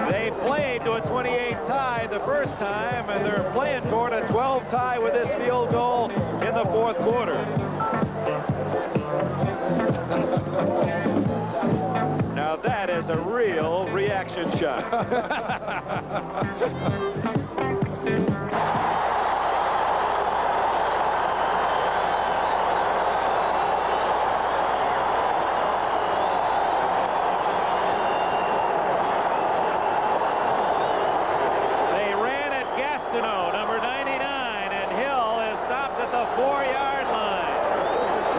Speaker 1: They played to a 28 tie the first time, and they're playing toward a 12 tie with this field goal in the 4th quarter. Now that is a real reaction shot. They ran at Gastineau, number 99, and Hill is stopped at the 4-yard line.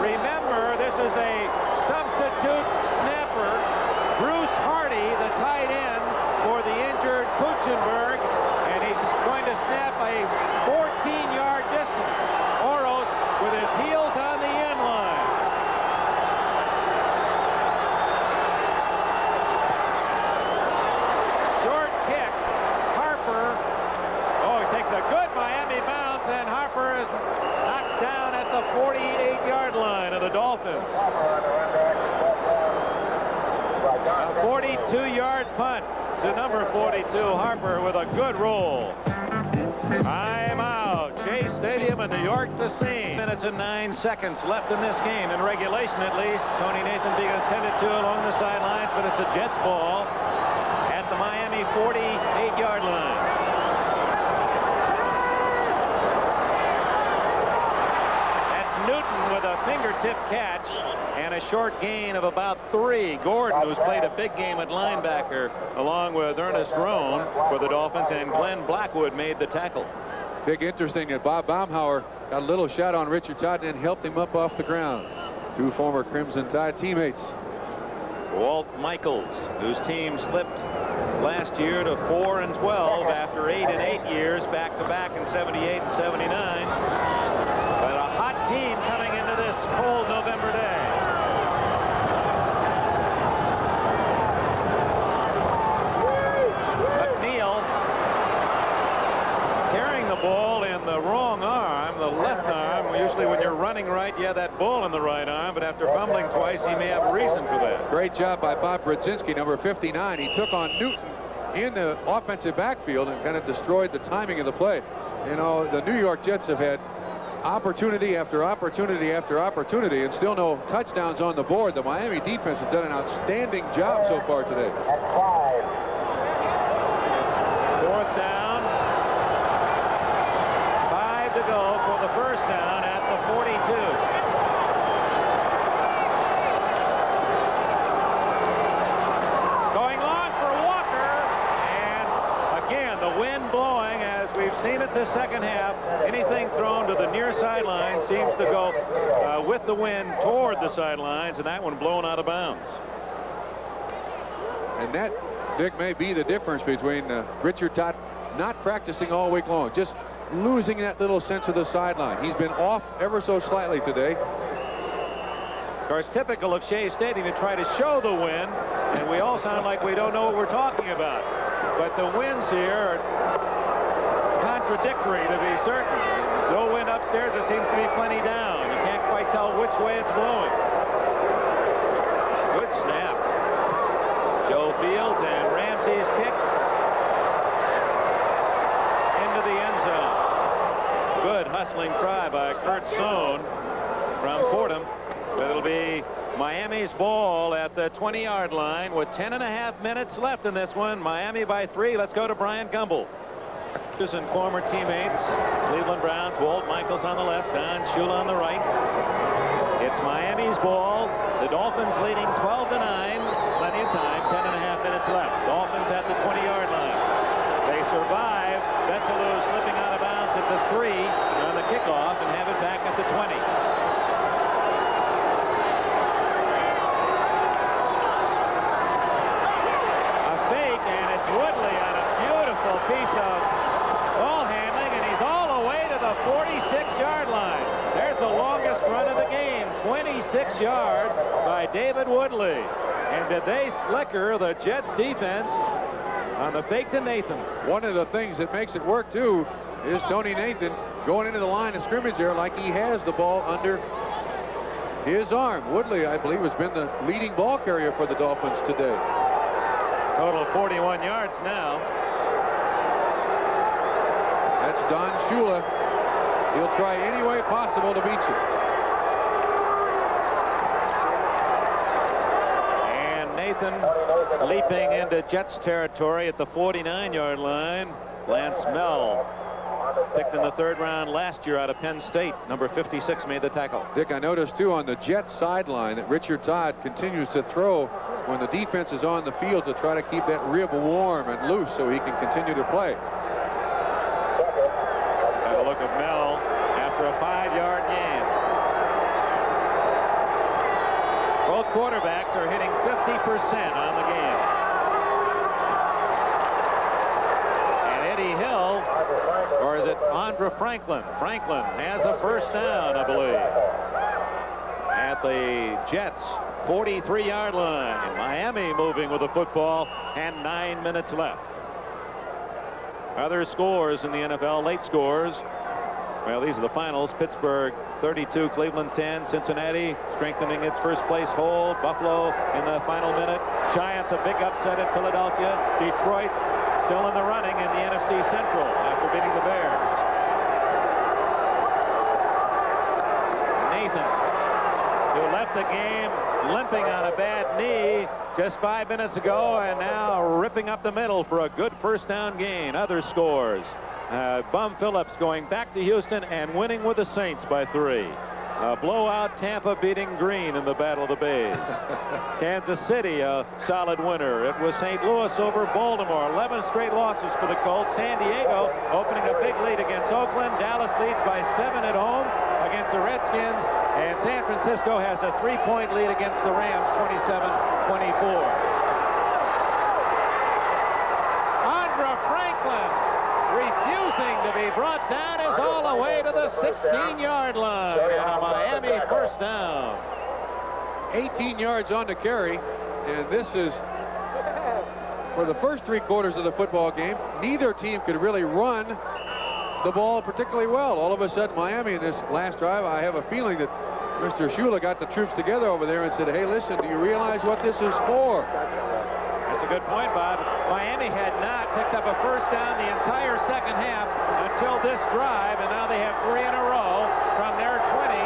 Speaker 1: Remember, this is a substitute snapper. Bruce Hardy, the tight end for the injured Kuchenberg, and he's going to snap a 14-yard distance. Oros with his heels on the end line. Short kick. Harper. Oh, he takes a good Miami bounce, and Harper is knocked down at the 48-yard line of the Dolphins. A 42-yard punt to number 42, Harper, with a good roll. Time out. Shea Stadium in New York, the scene. 2 minutes and 9 seconds left in this game, in regulation at least. Tony Nathan being attended to along the sidelines, but it's a Jets ball at the Miami 48-yard line. That's Newton with a fingertip catch and a short gain of about 3. Gordon, who's played a big game at linebacker, along with Ernest Roan for the Dolphins, and Glenn Blackwood made the tackle.
Speaker 2: Big interesting that Bob Baumhauer got a little shot on Richard Todd and helped him up off the ground. 2 former Crimson Tide teammates.
Speaker 1: Walt Michaels, whose team slipped last year to 4-12 after 8 and 8 years back-to-back in 78 and 79. But a hot team coming into this cold November day. McNeil carrying the ball in the wrong arm, the left arm. Usually when you're running right, you have that ball in the right arm, but after fumbling twice, he may have a reason for that.
Speaker 2: Great job by Bob Brodzinski, number 59. He took on Newton in the offensive backfield and kind of destroyed the timing of the play. You know, the New York Jets have had opportunity after opportunity after opportunity and still no touchdowns on the board. The Miami defense has done an outstanding job so far today.
Speaker 1: 4th down. 5 to go for the first down at the 42. Going long for Walker, and again the wind blowing as we've seen it this second half. Anything thrown to the near sideline seems to go with the wind toward the sidelines, and that one blown out of bounds.
Speaker 2: And that, Dick, may be the difference between Richard Todd not practicing all week long, just losing that little sense of the sideline. He's been off ever so slightly today.
Speaker 1: Of course, typical of Shea Stadium to try to show the wind, and we all sound like we don't know what we're talking about. But the winds here are contradictory, to be certain. No wind upstairs, there seems to be plenty down. You can't quite tell which way it's blowing. Good snap. Joe Fields, and Ramsey's kick into the end zone. Good hustling try by Kurt Sohn from Fordham, but it'll be Miami's ball at the 20-yard line with 10.5 minutes left in this one. Miami by 3. Let's go to Brian Gumbel. And former teammates, Cleveland Browns, Walt Michaels on the left, Don Shula on the right. It's Miami's ball. The Dolphins leading 12-9. Plenty of time. 6 yards by David Woodley. And did they slicker the Jets defense on the fake to Nathan.
Speaker 2: One of the things that makes it work, too, is Tony Nathan going into the line of scrimmage there like he has the ball under his arm. Woodley, I believe, has been the leading ball carrier for the Dolphins today.
Speaker 1: Total of 41 yards now.
Speaker 2: That's Don Shula. He'll try any way possible to beat you.
Speaker 1: And Nathan leaping into Jets territory at the 49-yard line. Lance Mell, picked in the 3rd round last year out of Penn State. Number 56 made the tackle.
Speaker 2: Dick, I noticed, too, on the Jets sideline that Richard Todd continues to throw when the defense is on the field to try to keep that rib warm and loose so he can continue to play.
Speaker 1: Have a look at Mel after a 5-yard gain. Both quarterbacks are hitting 50% on the game. And Eddie Hill, or is it Andra Franklin? Franklin has a first down, I believe, at the Jets 43-yard line. Miami moving with the football and 9 minutes left. Other scores in the NFL, late scores. Well, these are the finals. Pittsburgh 32, Cleveland 10, Cincinnati strengthening its first place hold. Buffalo in the final minute. Giants a big upset at Philadelphia. Detroit still in the running in the NFC Central after beating the Bears. Nathan, who left the game limping on a bad knee just 5 minutes ago, and now ripping up the middle for a good first down gain. Other scores. Bum Phillips going back to Houston and winning with the Saints by 3. Blowout Tampa beating Green in the Battle of the Bays. Kansas City a solid winner. It was St. Louis over Baltimore. 11 straight losses for the Colts. San Diego opening a big lead against Oakland. Dallas leads by 7 at home against the Redskins. And San Francisco has a 3-point lead against the Rams, 27-24. Refusing to be brought down is all the way to the 16-yard line. And a Miami first down.
Speaker 2: 18 yards on the carry, and this is for the first 3 quarters of the football game. Neither team could really run the ball particularly well. All of a sudden, Miami in this last drive, I have a feeling that Mr. Shula got the troops together over there and said, hey, listen, do you realize what this is for?
Speaker 1: That's a good point, Bob. Miami had not picked up a first down the entire second half until this drive, and now they have 3 in a row from their 20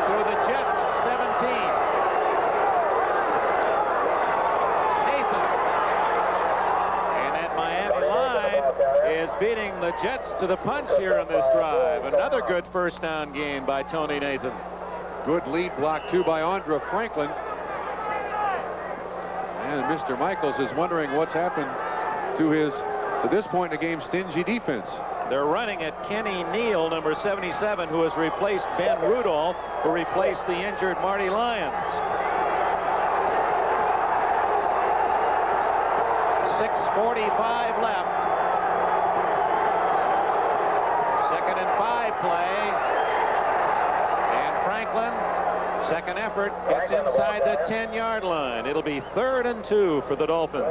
Speaker 1: to the Jets' 17. Nathan. And that Miami line is beating the Jets to the punch here on this drive. Another good first down gain by Tony Nathan.
Speaker 2: Good lead block, too, by Andra Franklin. And Mr. Michaels is wondering what's happened to his, to this point in the game, stingy defense.
Speaker 1: They're running at Kenny Neal, number 77, who has replaced Ben Rudolph, who replaced the injured Marty Lyons. 6:45 left. 2nd and 5 play. And Franklin, second effort, gets inside the 10-yard line. It'll be 3rd and 2 for the Dolphins.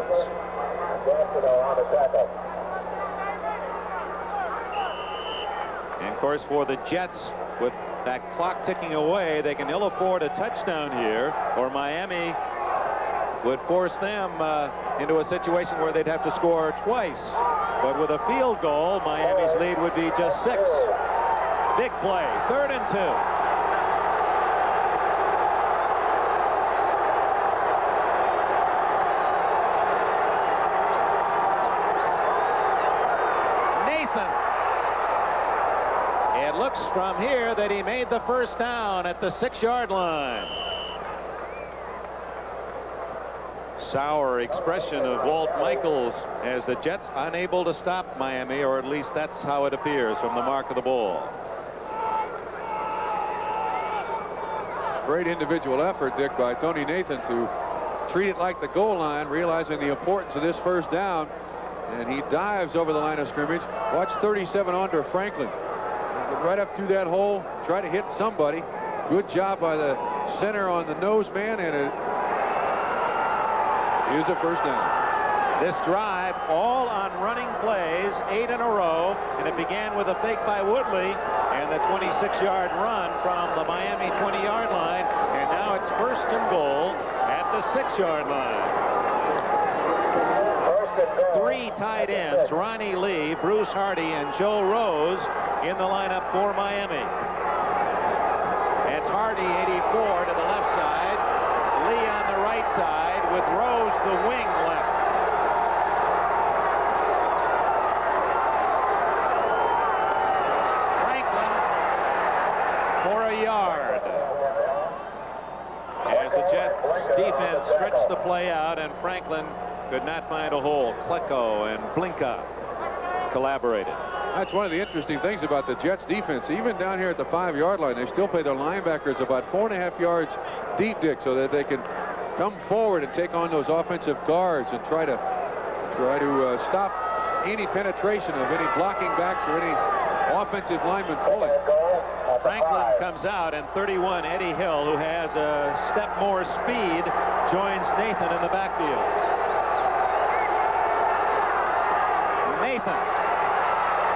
Speaker 1: And of course, for the Jets, with that clock ticking away, they can ill afford a touchdown here, or Miami would force them into a situation where they'd have to score twice. But with a field goal, Miami's lead would be just 6. Big play, 3rd and 2. From here that he made the first down at the 6-yard line. Sour expression of Walt Michaels as the Jets unable to stop Miami, or at least that's how it appears from the mark of the ball.
Speaker 2: Great individual effort, Dick, by Tony Nathan to treat it like the goal line, realizing the importance of this first down, and he dives over the line of scrimmage. Watch 37 Andra Franklin. Get right up through that hole, try to hit somebody. Good job by the center on the nose man, and it is a first down.
Speaker 1: This drive all on running plays, 8 in a row, and it began with a fake by Woodley and the 26-yard run from the Miami 20-yard line, and now it's first and goal at the 6-yard line. 3 tight ends, Ronnie Lee, Bruce Hardy, and Joe Rose in the lineup for Miami. It's Hardy, 84, to the left side, Lee on the right side, with Rose the wing left. Franklin for a yard. As the Jets defense stretched the play out, and Franklin could not find a hole. Klecko and Blinka collaborated.
Speaker 2: That's one of the interesting things about the Jets defense. Even down here at the 5-yard line, they still play their linebackers about 4.5 yards deep, Dick, so that they can come forward and take on those offensive guards and try to stop any penetration of any blocking backs or any offensive linemen pulling.
Speaker 1: Franklin comes out, and 31, Eddie Hill, who has a step more speed, joins Nathan in the backfield. Nathan.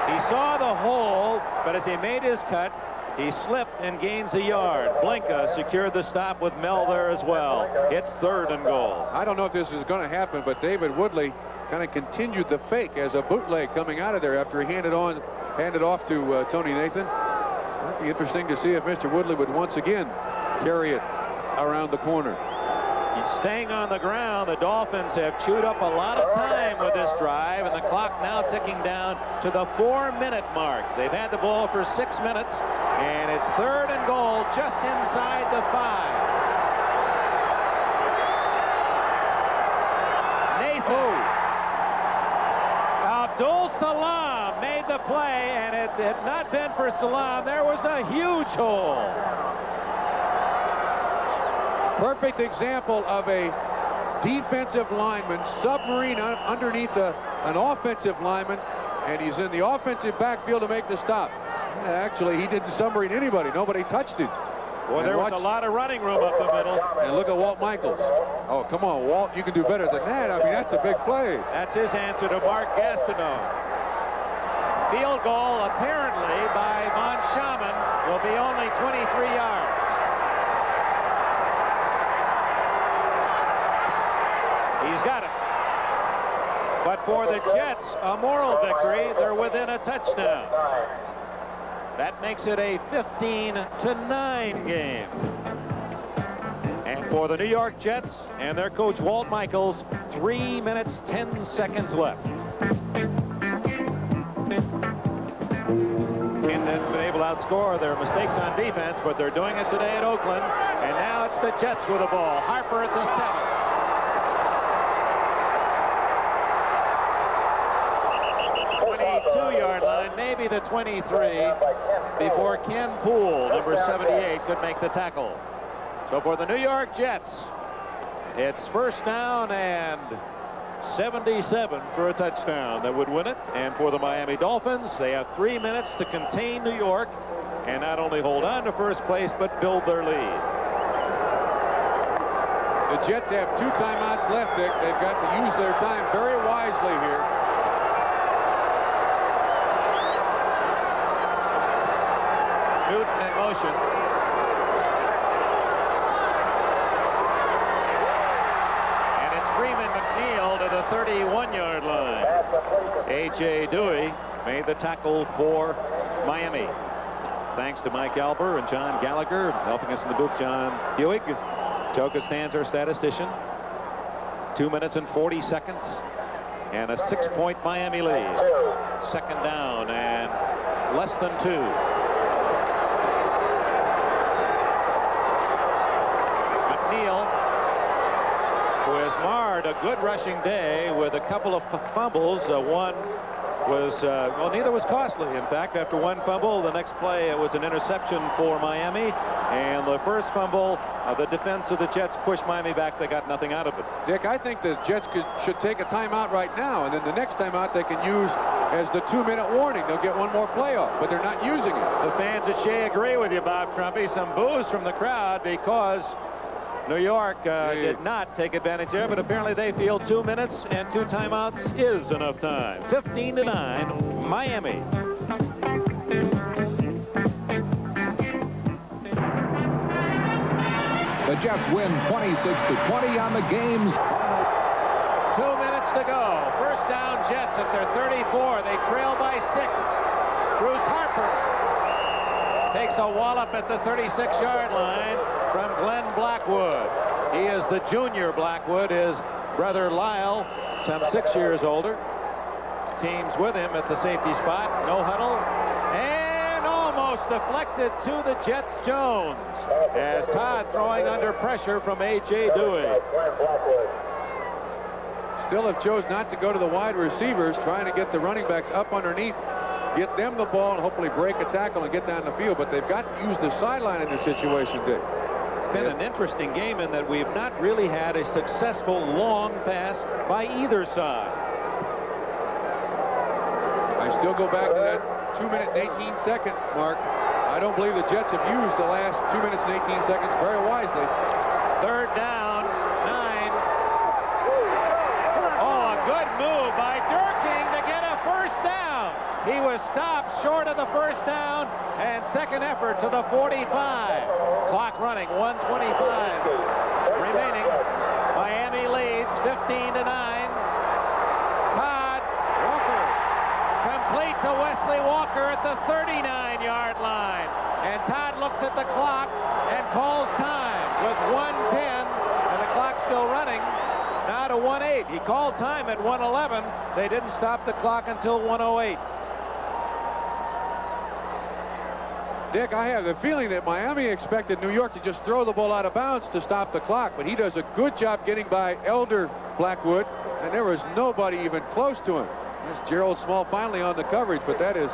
Speaker 1: He saw the hole, but as he made his cut, he slipped and gains a yard. Blinka secured the stop with Mel there as well. It's third and goal.
Speaker 2: I don't know if this is going to happen, but David Woodley kind of continued the fake as a bootleg coming out of there after he handed off to Tony Nathan. Might be interesting to see if Mr. Woodley would once again carry it around the corner.
Speaker 1: Staying on the ground, the Dolphins have chewed up a lot of time with this drive, and the clock now ticking down to the 4-minute mark. They've had the ball for 6 minutes, and it's third and goal just inside the 5. Nathan. Abdul Salam made the play, and it had not been for Salam, there was a huge hole.
Speaker 2: Perfect example of a defensive lineman submarine underneath an offensive lineman, and he's in the offensive backfield to make the stop. Actually, he didn't submarine anybody. Nobody touched him.
Speaker 1: Well, there was a lot of running room up the middle.
Speaker 2: And look at Walt Michaels. Oh, come on, Walt, you can do better than that. I mean, that's a big play.
Speaker 1: That's his answer to Mark Gastineau. Field goal, apparently, by Von Schaman, will be only 23 yards. He's got it. But for the Jets, a moral victory. They're within a touchdown. That makes it a 15-9 game. And for the New York Jets and their coach Walt Michaels, 3 minutes, 10 seconds left. And then been able to outscore their mistakes on defense, but they're doing it today at Oakland. And now it's the Jets with the ball. Harper at the 7. 22-yard line, maybe the 23, before Ken Poole, number 78, could make the tackle. So for the New York Jets, it's first down and 77 for a touchdown that would win it. And for the Miami Dolphins, they have 3 minutes to contain New York and not only hold on to first place, but build their lead.
Speaker 2: The Jets have 2 timeouts left, Dick. They've got to use their time very wisely here.
Speaker 1: Newton in motion. And it's Freeman McNeil to the 31-yard line. A.J. Dewey made the tackle for Miami. Thanks to Mike Alber and John Gallagher helping us in the booth. John Hewig. Toka stands our statistician. 2 minutes and 40 seconds. And a 6-point Miami lead. Second down and less than 2. who has marred a good rushing day with a couple of fumbles. One was, well, neither was costly. In fact, after one fumble, the next play it was an interception for Miami. And the first fumble, the defense of the Jets pushed Miami back. They got nothing out of it.
Speaker 2: Dick, I think the Jets should take a timeout right now, and then the next timeout they can use as the 2-minute warning. They'll get one more play off, but they're not using it.
Speaker 1: The fans at Shea agree with you, Bob Trumpy. Some boos from the crowd because New York did not take advantage there, but apparently they feel 2 minutes and 2 timeouts is enough time. 15-9, Miami.
Speaker 7: The Jets win 26-20 on the game's.
Speaker 1: 2 minutes to go. First down, Jets at their 34. They trail by 6. Bruce Harper takes a wallop at the 36-yard line from Glenn Blackwood. He is the junior Blackwood. His brother Lyle, some 6 years older, teams with him at the safety spot. No huddle. And almost deflected to the Jets, Jones, as Todd throwing under pressure from A.J. Dewey.
Speaker 2: Still have chose not to go to the wide receivers, trying to get the running backs up underneath, get them the ball, and hopefully break a tackle and get down the field. But they've got to use the sideline in this situation, Dick.
Speaker 1: It's been an interesting game in that we've not really had a successful long pass by either side.
Speaker 2: I still go back to that 2 minute and 18-second mark. I don't believe the Jets have used the last 2 minutes and 18 seconds very wisely.
Speaker 1: Third down, 9. Oh, a good move by Durking to get a first down. He was stopped short of the first down, and second effort to the 45. Clock running, 1:25 remaining. Miami leads 15-9. Todd Walker complete to Wesley Walker at the 39-yard line. And Todd looks at the clock and calls time with 1:10, and the clock's still running. Now to 1:08. He called time at 1:11. They didn't stop the clock until 1:08.
Speaker 2: Dick, I have the feeling that Miami expected New York to just throw the ball out of bounds to stop the clock, but he does a good job getting by Elder Blackwood, and there was nobody even close to him. There's Gerald Small finally on the coverage, but that is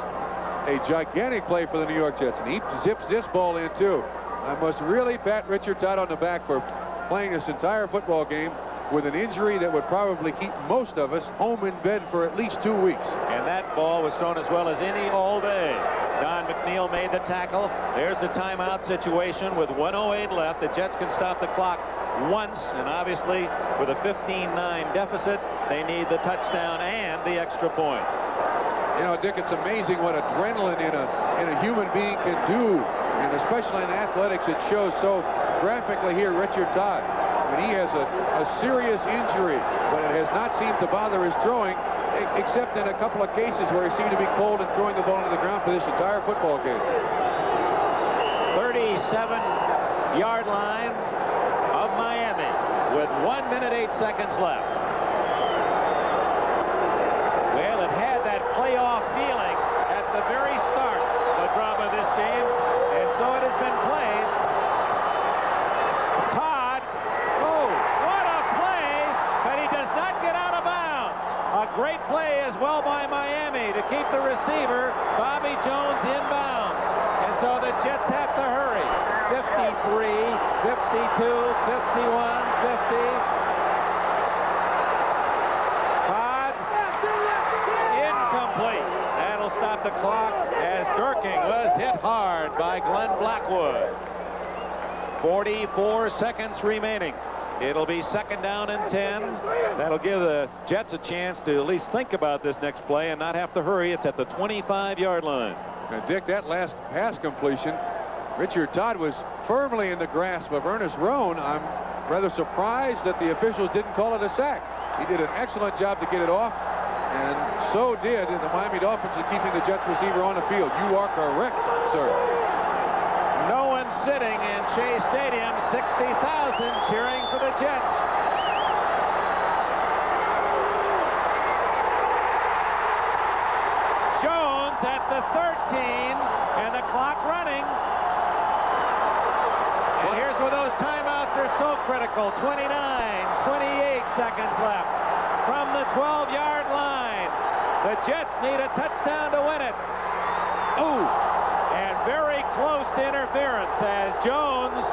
Speaker 2: a gigantic play for the New York Jets, and he zips this ball in too. I must really pat Richard Todd on the back for playing this entire football game with an injury that would probably keep most of us home in bed for at least 2 weeks.
Speaker 1: And that ball was thrown as well as any all day. Don McNeil made the tackle. There's the timeout situation with 1:08 left. The Jets can stop the clock once, and obviously with a 15-9 deficit, they need the touchdown and the extra point.
Speaker 2: You know, Dick, it's amazing what adrenaline in a human being can do, and especially in athletics, it shows so graphically here. Richard Todd, when he has a serious injury, but it has not seemed to bother his throwing, except in a couple of cases where he seemed to be cold and throwing the ball into the ground for this entire football game.
Speaker 1: 37-yard line of Miami with 1 minute 8 seconds left. Well, it had that playoff feeling at the very start of the drama of this game, and so it has been played. Todd, oh, what a play, but he does not get out of bounds. A great play as well by Miami to keep the receiver, Bobby Jones, in bounds. And so the Jets have to hurry. 53, 52, 51, 50. Todd, incomplete. That'll stop the clock as Durking was hit hard by Glenn Blackwood. 44 seconds remaining. It'll be second down and 10. That'll give the Jets a chance to at least think about this next play and not have to hurry. It's at the 25-yard line.
Speaker 2: Now, Dick, that last pass completion, Richard Todd was firmly in the grasp of Ernest Roan. I'm rather surprised that the officials didn't call it a sack. He did an excellent job to get it off, and so did the Miami Dolphins in keeping the Jets receiver on the field. You are correct, sir.
Speaker 1: No one sitting in Shea Stadium. 60,000 cheering for the Jets. Jones at the 13, and the clock running. And here's where those timeouts are so critical. 29, 28 seconds left. From the 12-yard line, the Jets need a touchdown to win it. Ooh! And very close to interference as Jones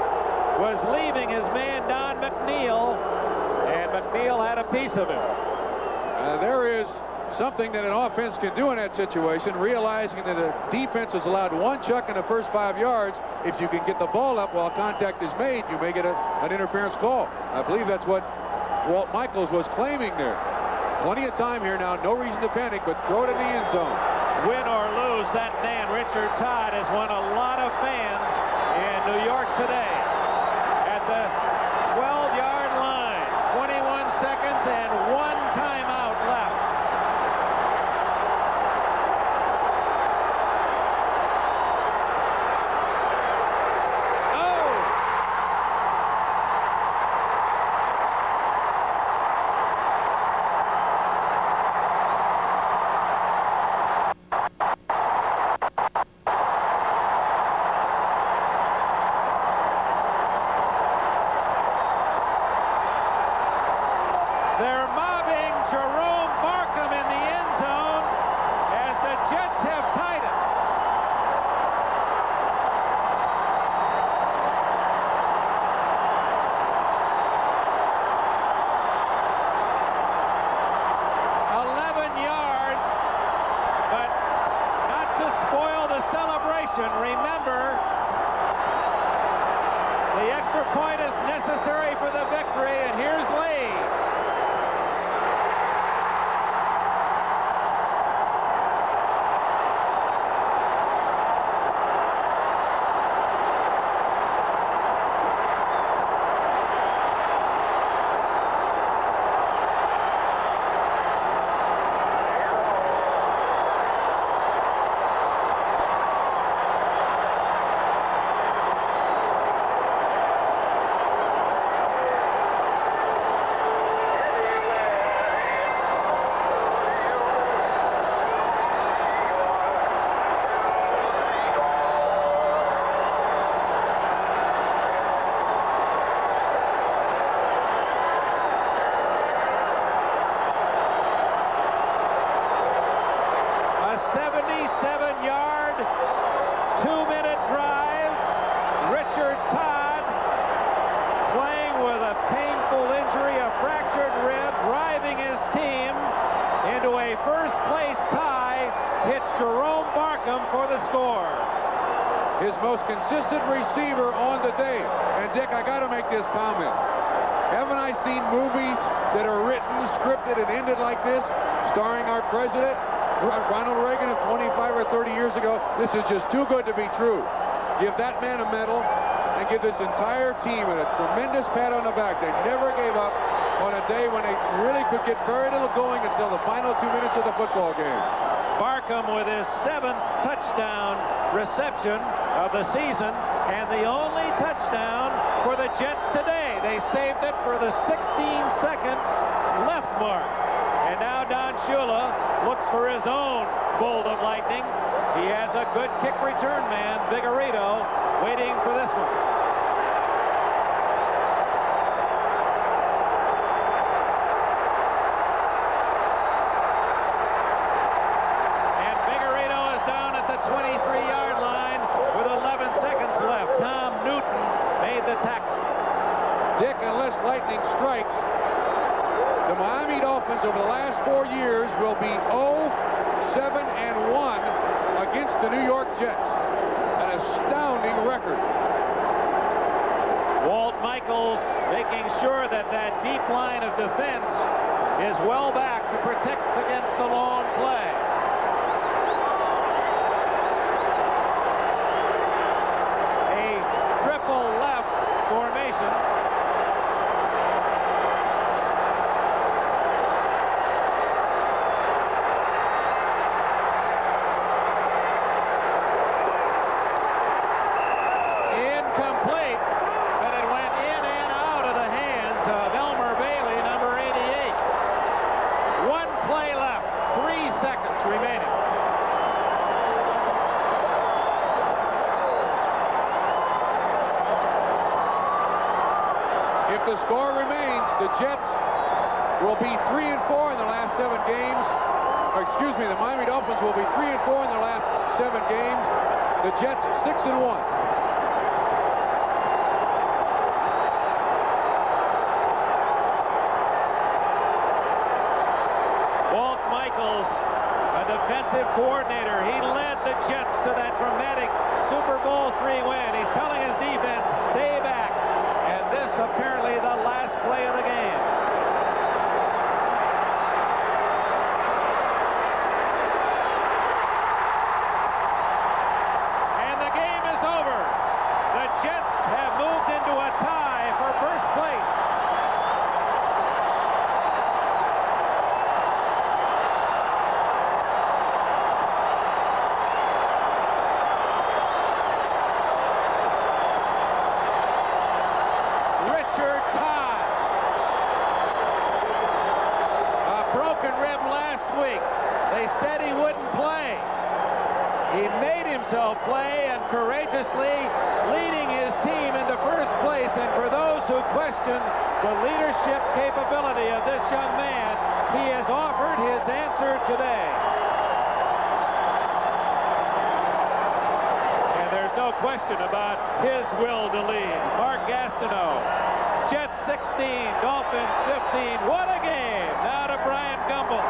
Speaker 1: was leaving his man Don McNeil, and McNeil had a piece of him.
Speaker 2: There is something that an offense can do in that situation, realizing that the defense is allowed one chuck in the first 5 yards. If you can get the ball up while contact is made, you may get an interference call. I believe that's what Walt Michaels was claiming there. Plenty of time here now, no reason to panic, but throw it in the end zone.
Speaker 1: Win or lose, that man, Richard Todd, has won a lot of fans in New York today. At the 12-yard line, 21 seconds and 1 timeout left. They're mobbing Jerome Barkham in the end zone as the Jets have tied it. yards, but not to spoil the celebration. Remember, the extra point is necessary for the victory, and here's Lee. Jerome Barkham for the score.
Speaker 2: His most consistent receiver on the day. And Dick, I got to make this comment. Haven't I seen movies that are written, scripted, and ended like this, starring our president, Ronald Reagan, of 25 or 30 years ago? This is just too good to be true. Give that man a medal and give this entire team a tremendous pat on the back. They never gave up on a day when they really could get very little going until the final 2 minutes of the football game.
Speaker 1: Barkham with his 7th touchdown reception of the season and the only touchdown for the Jets today. They saved it for the 16 seconds left mark. And now Don Shula looks for his own bolt of lightning. He has a good kick return man, Vigorito, waiting for this one.
Speaker 2: Dick, unless lightning strikes, the Miami Dolphins over the last 4 years will be 0-7-1 against the New York Jets. An astounding record.
Speaker 1: Walt Michaels making sure that that deep line of defense is well back to protect against the long play. A triple left formation. Incomplete, but it went in and out of the hands of Elmer Bailey, number 88. 1 play left, 3 seconds remaining.
Speaker 2: If the score remains the Jets will be 3-4 in the last 7 games. Or excuse me, the Miami Dolphins will be 3-4 in the last 7 games. The Jets 6-1.
Speaker 1: Walt Michaels, a defensive coordinator. He led the Jets to that dramatic Super Bowl III win. He's telling his defense, stay back. And this apparently the last play of the game. And the game is over. The Jets have moved into a tie for first place. Richard Todd. A broken rib last week. They said he wouldn't play. He made himself play and courageously leading his team into first place. And for those who question the leadership capability of this young man, he has offered his answer today. And there's no question about his will to lead. Mark Gastineau. Jets 16, Dolphins 15. What a game. Now to Brian Gumbel.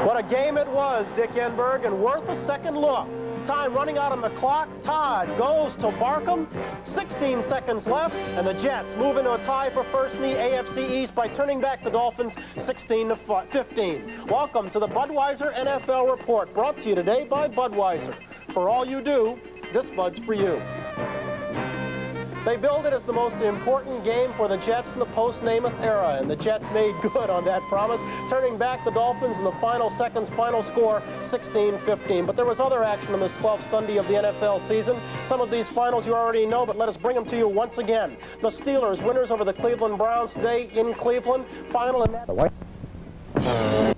Speaker 3: What a game it was, Dick Enberg, and worth a second look. Time running out on the clock. Todd goes to Barkham. 16 seconds left, and the Jets move into a tie for first in the AFC East by turning back the Dolphins 16-15. Welcome to the Budweiser NFL Report, brought to you today by Budweiser. For all you do, this Bud's for you. They billed it as the most important game for the Jets in the post-Namath era, and the Jets made good on that promise, turning back the Dolphins in the final seconds, final score 16-15. But there was other action on this 12th Sunday of the NFL season. Some of these finals you already know, but let us bring them to you once again. The Steelers, winners over the Cleveland Browns today in Cleveland. Final in that...